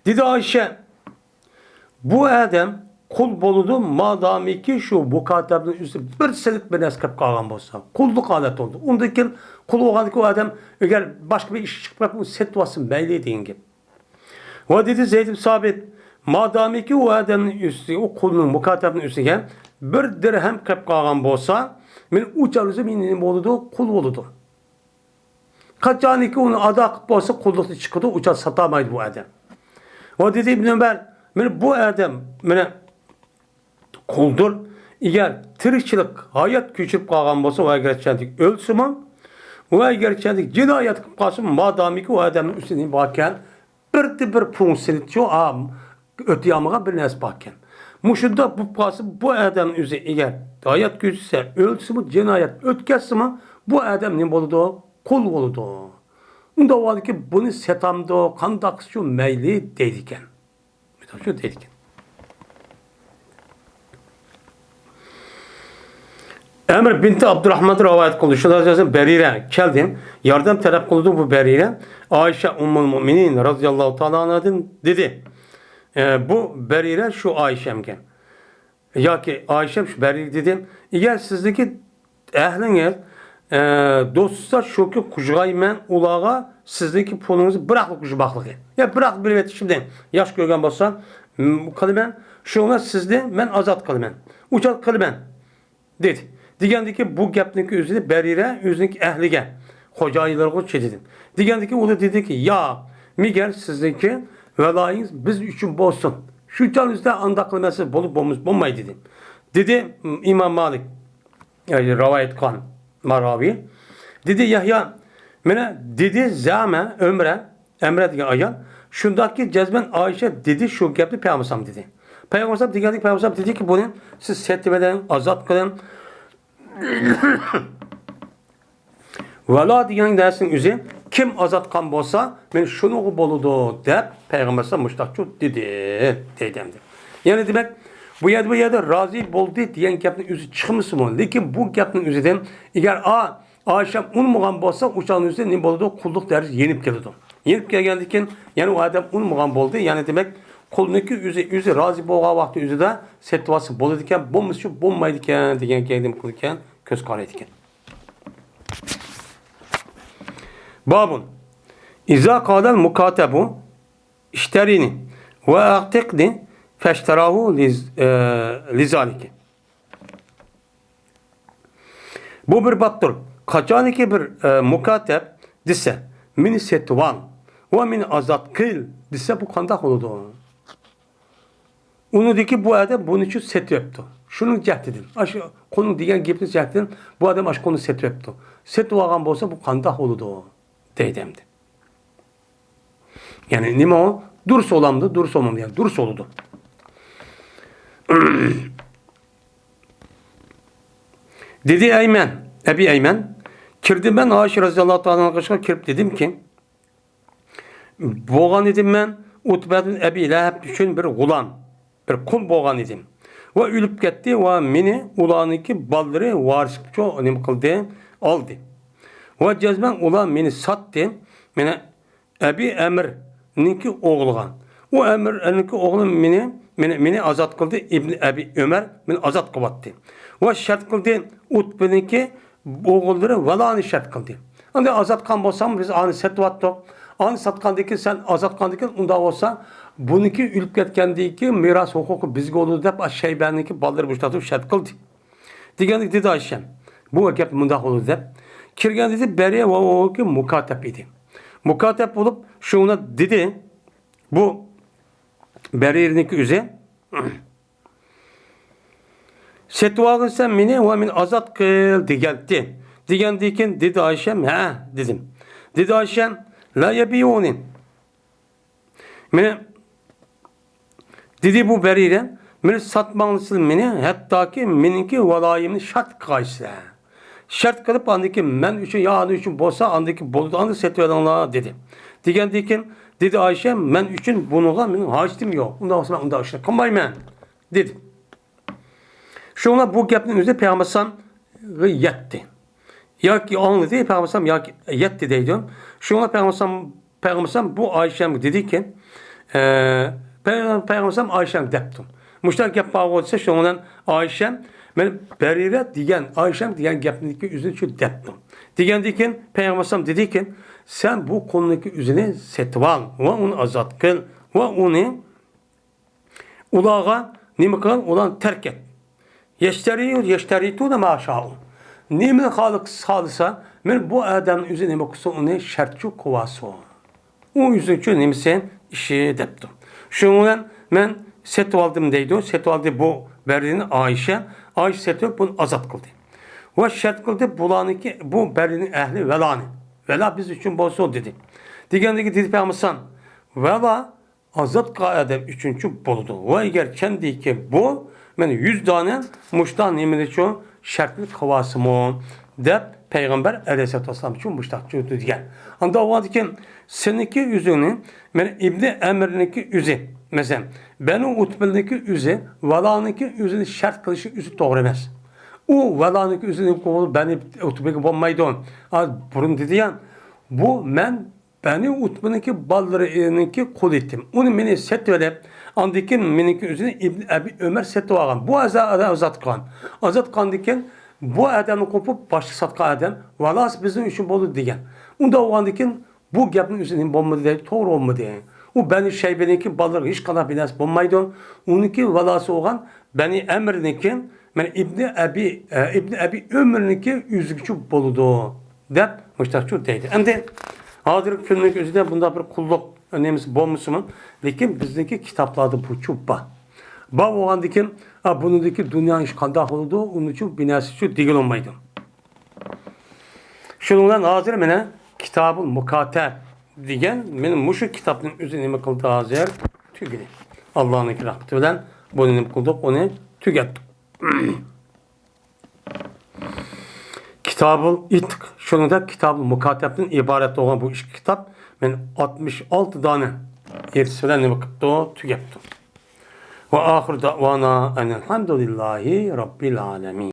Dedi Ayşe bu adam kul boludu madami ki şu mukatebinin üstü bir senet bir eskap kalgan bolsa. Kulluk adet oldu. Ondaki kul olgandaki o adam eğer başka bir iş çıkmak bu setvasın belli deyin gibi. O dedi Zeyd Sabit madami ki o adamın üstü o kulun mukatebinin üstüne bir dirhem kap kalgan bolsa men uçarızı benim boludu kul boludu. Kaçaniki onu adak bolsa kullukta çıkıdı uçar satamaydı bu adam. O dedi İbn Ömer bu adam kuldur. Eğer tirikçilik hayat küçülüp kalgan bolsa o gerçeklik ölsün mü? O gerçeklik cinayet kılıp kalsın madamiki o adamın üstüne bakken bir punksiyonitçi öte yamağa bir nes bakken. Muşunda bu kalsın bu adamın üzerine eğer hayat küçülse ölsün mü cinayet ötkesi mi? Bu adam ne boludu? Kul oldu. Onda var ki bunu setamda kandak şu meyli dediken. Şu dediken. Emr binti Abdurrahman rivayet kıldı. Şurada yazın Berire geldim. Yardım talep kıldı bu Berire. Ayşe Ummul Müminin radıyallahu ta'ala anha dedi. Bu Berire şu Ayşemken. Ya ki Ayşem şu Berire dedim. Eğer sizdeki ehliniz dostlar şu ki kuşgaymen ulağa sizdeki pulunuzu bıraklı kuşbaklığı. Ya bırak bir iletişimden. Yaş görgen bassan kılımen şu ona sizde men azat kılımen. Uçak kılımen dedi. Digendeki bu gapniki üzüldü berire üzündeki ehlige. Hocayıları çedidin. Digendeki o da dedi ki ya Miguel sizdeki velayınız biz üçün bolsun. Şu canınızda anda kılması bolup bulmayı dedi. Dedi İmam Malik yani rivayet kan Maravi. Dedi Yahya mene dedi zame emre diye ayan şundaki cezben Ayşe dedi şu gapni Peygamber dedi. Peygamber diye Peygamber dedi ki bunu siz setmeden azat kılın. Vela diyen dersin üzü kim azat kan bolsa men şunu boludu dep Peygamber müştakçı dedi dedemdi. Yani demek bu yerde razı boldu diyen gapni üzü çıkmışsın mı? Lekin bu gapnin üzüden eğer Ayşe unmuğan bolsa uçağın üzerinde ne boludu? Kulluk deriz yenip geldi. Yenip geldikken yani o adam unmuğan boldu. Yani demek kulunki üzü razı bolğa vakti üzü de setvası boludu iken bulmuş bulmaydı iken diyen geldim kılırken köz kar etken. Babun İza kadel mukatebu işterini Ve a'tiqni feşterahu lizalike. Bu bir baptır. Kaçaniki bir mukatep dese min setvan ve min azat kıl dese bu kandak oldu. Onu ki bu adam bunun için set yaptı. Şunu cehdedin. Aşı konu diyen gibi cehdedin. Bu adam aşı konu set yaptı. Set olağan olsa bu kandak oldu. Deydemdi. Yani nime o? Durs olamdı, durs olmamdı. Yani durs oldu. Dedi Eymen, Ebi Eymen, kirdim ben Ayşe radıyallahu ta'ala karşıma kirip dedim ki, boğan idim ben, Utbed'in Ebi Leheb için bir gulan, bir kul boğan idim. Ve ülüp gitti ve meni ulanınki balları varisço önem kıldı, aldı. Ve cezben ulan meni sattı, meni Ebi Emir'ninki oğulgan. O Emir'ninki oğlu meni azat kıldı, İbni Ebi Ömer meni azat kıvattı. Ve şart kıldı, Utbed'inki oğulları velanı şart kıldı. Hani azat kan bolsam biz anı setvattık. Anı satkandaki sen azat kandaki onda olsa bununki ülüp ketkendiki miras hukuku bizge olur dep Şeyben'inki balları buştatıp şart kıldı. Digendik dedi Ayşem. Bu gap mundak olur dep. Kirgen dedi beriye ve o ki mukatep idi. Mukatep olup şuna dedi bu beriyerindeki üze Setvağın sen mini ve min azat kıl digeldi. Digendikin dedi Ayşem ha dedim. Dedi Ayşem la yebiyuni. Mine dedi bu berire mini satmanlısın mini hatta ki mininki valayimini şart kaysa. Şart kılıp andaki men üçün ya anı üçün bolsa andaki boldu anı setvedanlığa dedi. Digendikin dedi Ayşem men üçün bunuğa benim haçtim yok. Ondan sonra onda aşağı kalmayım ben dedi. Şuna bu gapning üzerine Peygamber yetti. Ya ki anladı Peygamber ya ki yetti deydim. Şuna Peygamber bu Ayşem dedi ki Peygamber Ayşem deptim. Müştak gap bağı olsa şundan Ayşem ben berire diyen Ayşem diyen gapniki üzerine şu deptim. Digendikin Peygamber dedi ki sen bu konudaki üzerine setval ve onu azat kıl ve onu ulağa nime kıl olan terk et. Yeşteritu da maşa'u. Nimin halık sağlısa men bu adamın üzerine bakısa onu şartçı kovası. O yüzden nimsen işi deptim. Şundan men setvaldım deydi. Setvaldı bu verdiğini Ayşe. Ayşe setvaldı bunu azat kıldı. Ve şart kıldı bulanıki bu berinin ehli velanı. Vela biz için bolsun dedi. Digandaki dedi Peygamber vela azat kaidem üçüncü boludu. Ve eğer kendi ki bu men 100 tane muştan nimeli çoğu şartlı kavası mı? Dep Peygamber Aleyhisselatü Vesselam için muştak çoğu diyen. Anda o vadı ki seninki yüzünü men İbni Emir'ninki yüzü. Mesela benim Utbel'deki yüzü velanınki yüzünü şart kılışı yüzü doğru emez. O velanınki yüzünü kovulu beni Utbel'deki bombaydı on. Burun dedi ya bu beni Utbel'deki ballarınınki kul ettim. Onu beni set verip andikin meninki üzerine İbn Ebi Ömer setti ağam. Bu azat kan. Azat kan diken bu adamı kopup başlı satka adam. Valas bizim için bolu diyen. Onda o andikin bu gapın üzerine bomba diye doğru olmadı. O beni Şeyben'inki balları hiç kadar bilas bombaydı. Onunki valası olan beni Emr'ninkin ben İbn Ebi Ömer'ninki yüzükçü boludu. Dep müştakçı deydi. Hem de hazır günlük üzerinde bunda bir kulluk önemlisi bulmuşum. Lakin bizdeki kitaplarda bu çubba. Ba o andikin bunundaki dünyanın iş kandak oldu. Onun için binası şu değil olmaydı. Şundan hazır mene kitabın mukate diyen benim muşu kitabının üzerine kıldı hazır tügedi. Allah'ın rahmeti bilen bunun kıldık onu tügettik. Kitab-ı İtk, şunu da Kitab-ı Mukateb'den ibaret olan bu iş kitap ben 66 tane yerisine vakit o tügettim. Ve ahir davana enelhamdülillahi rabbil alemin.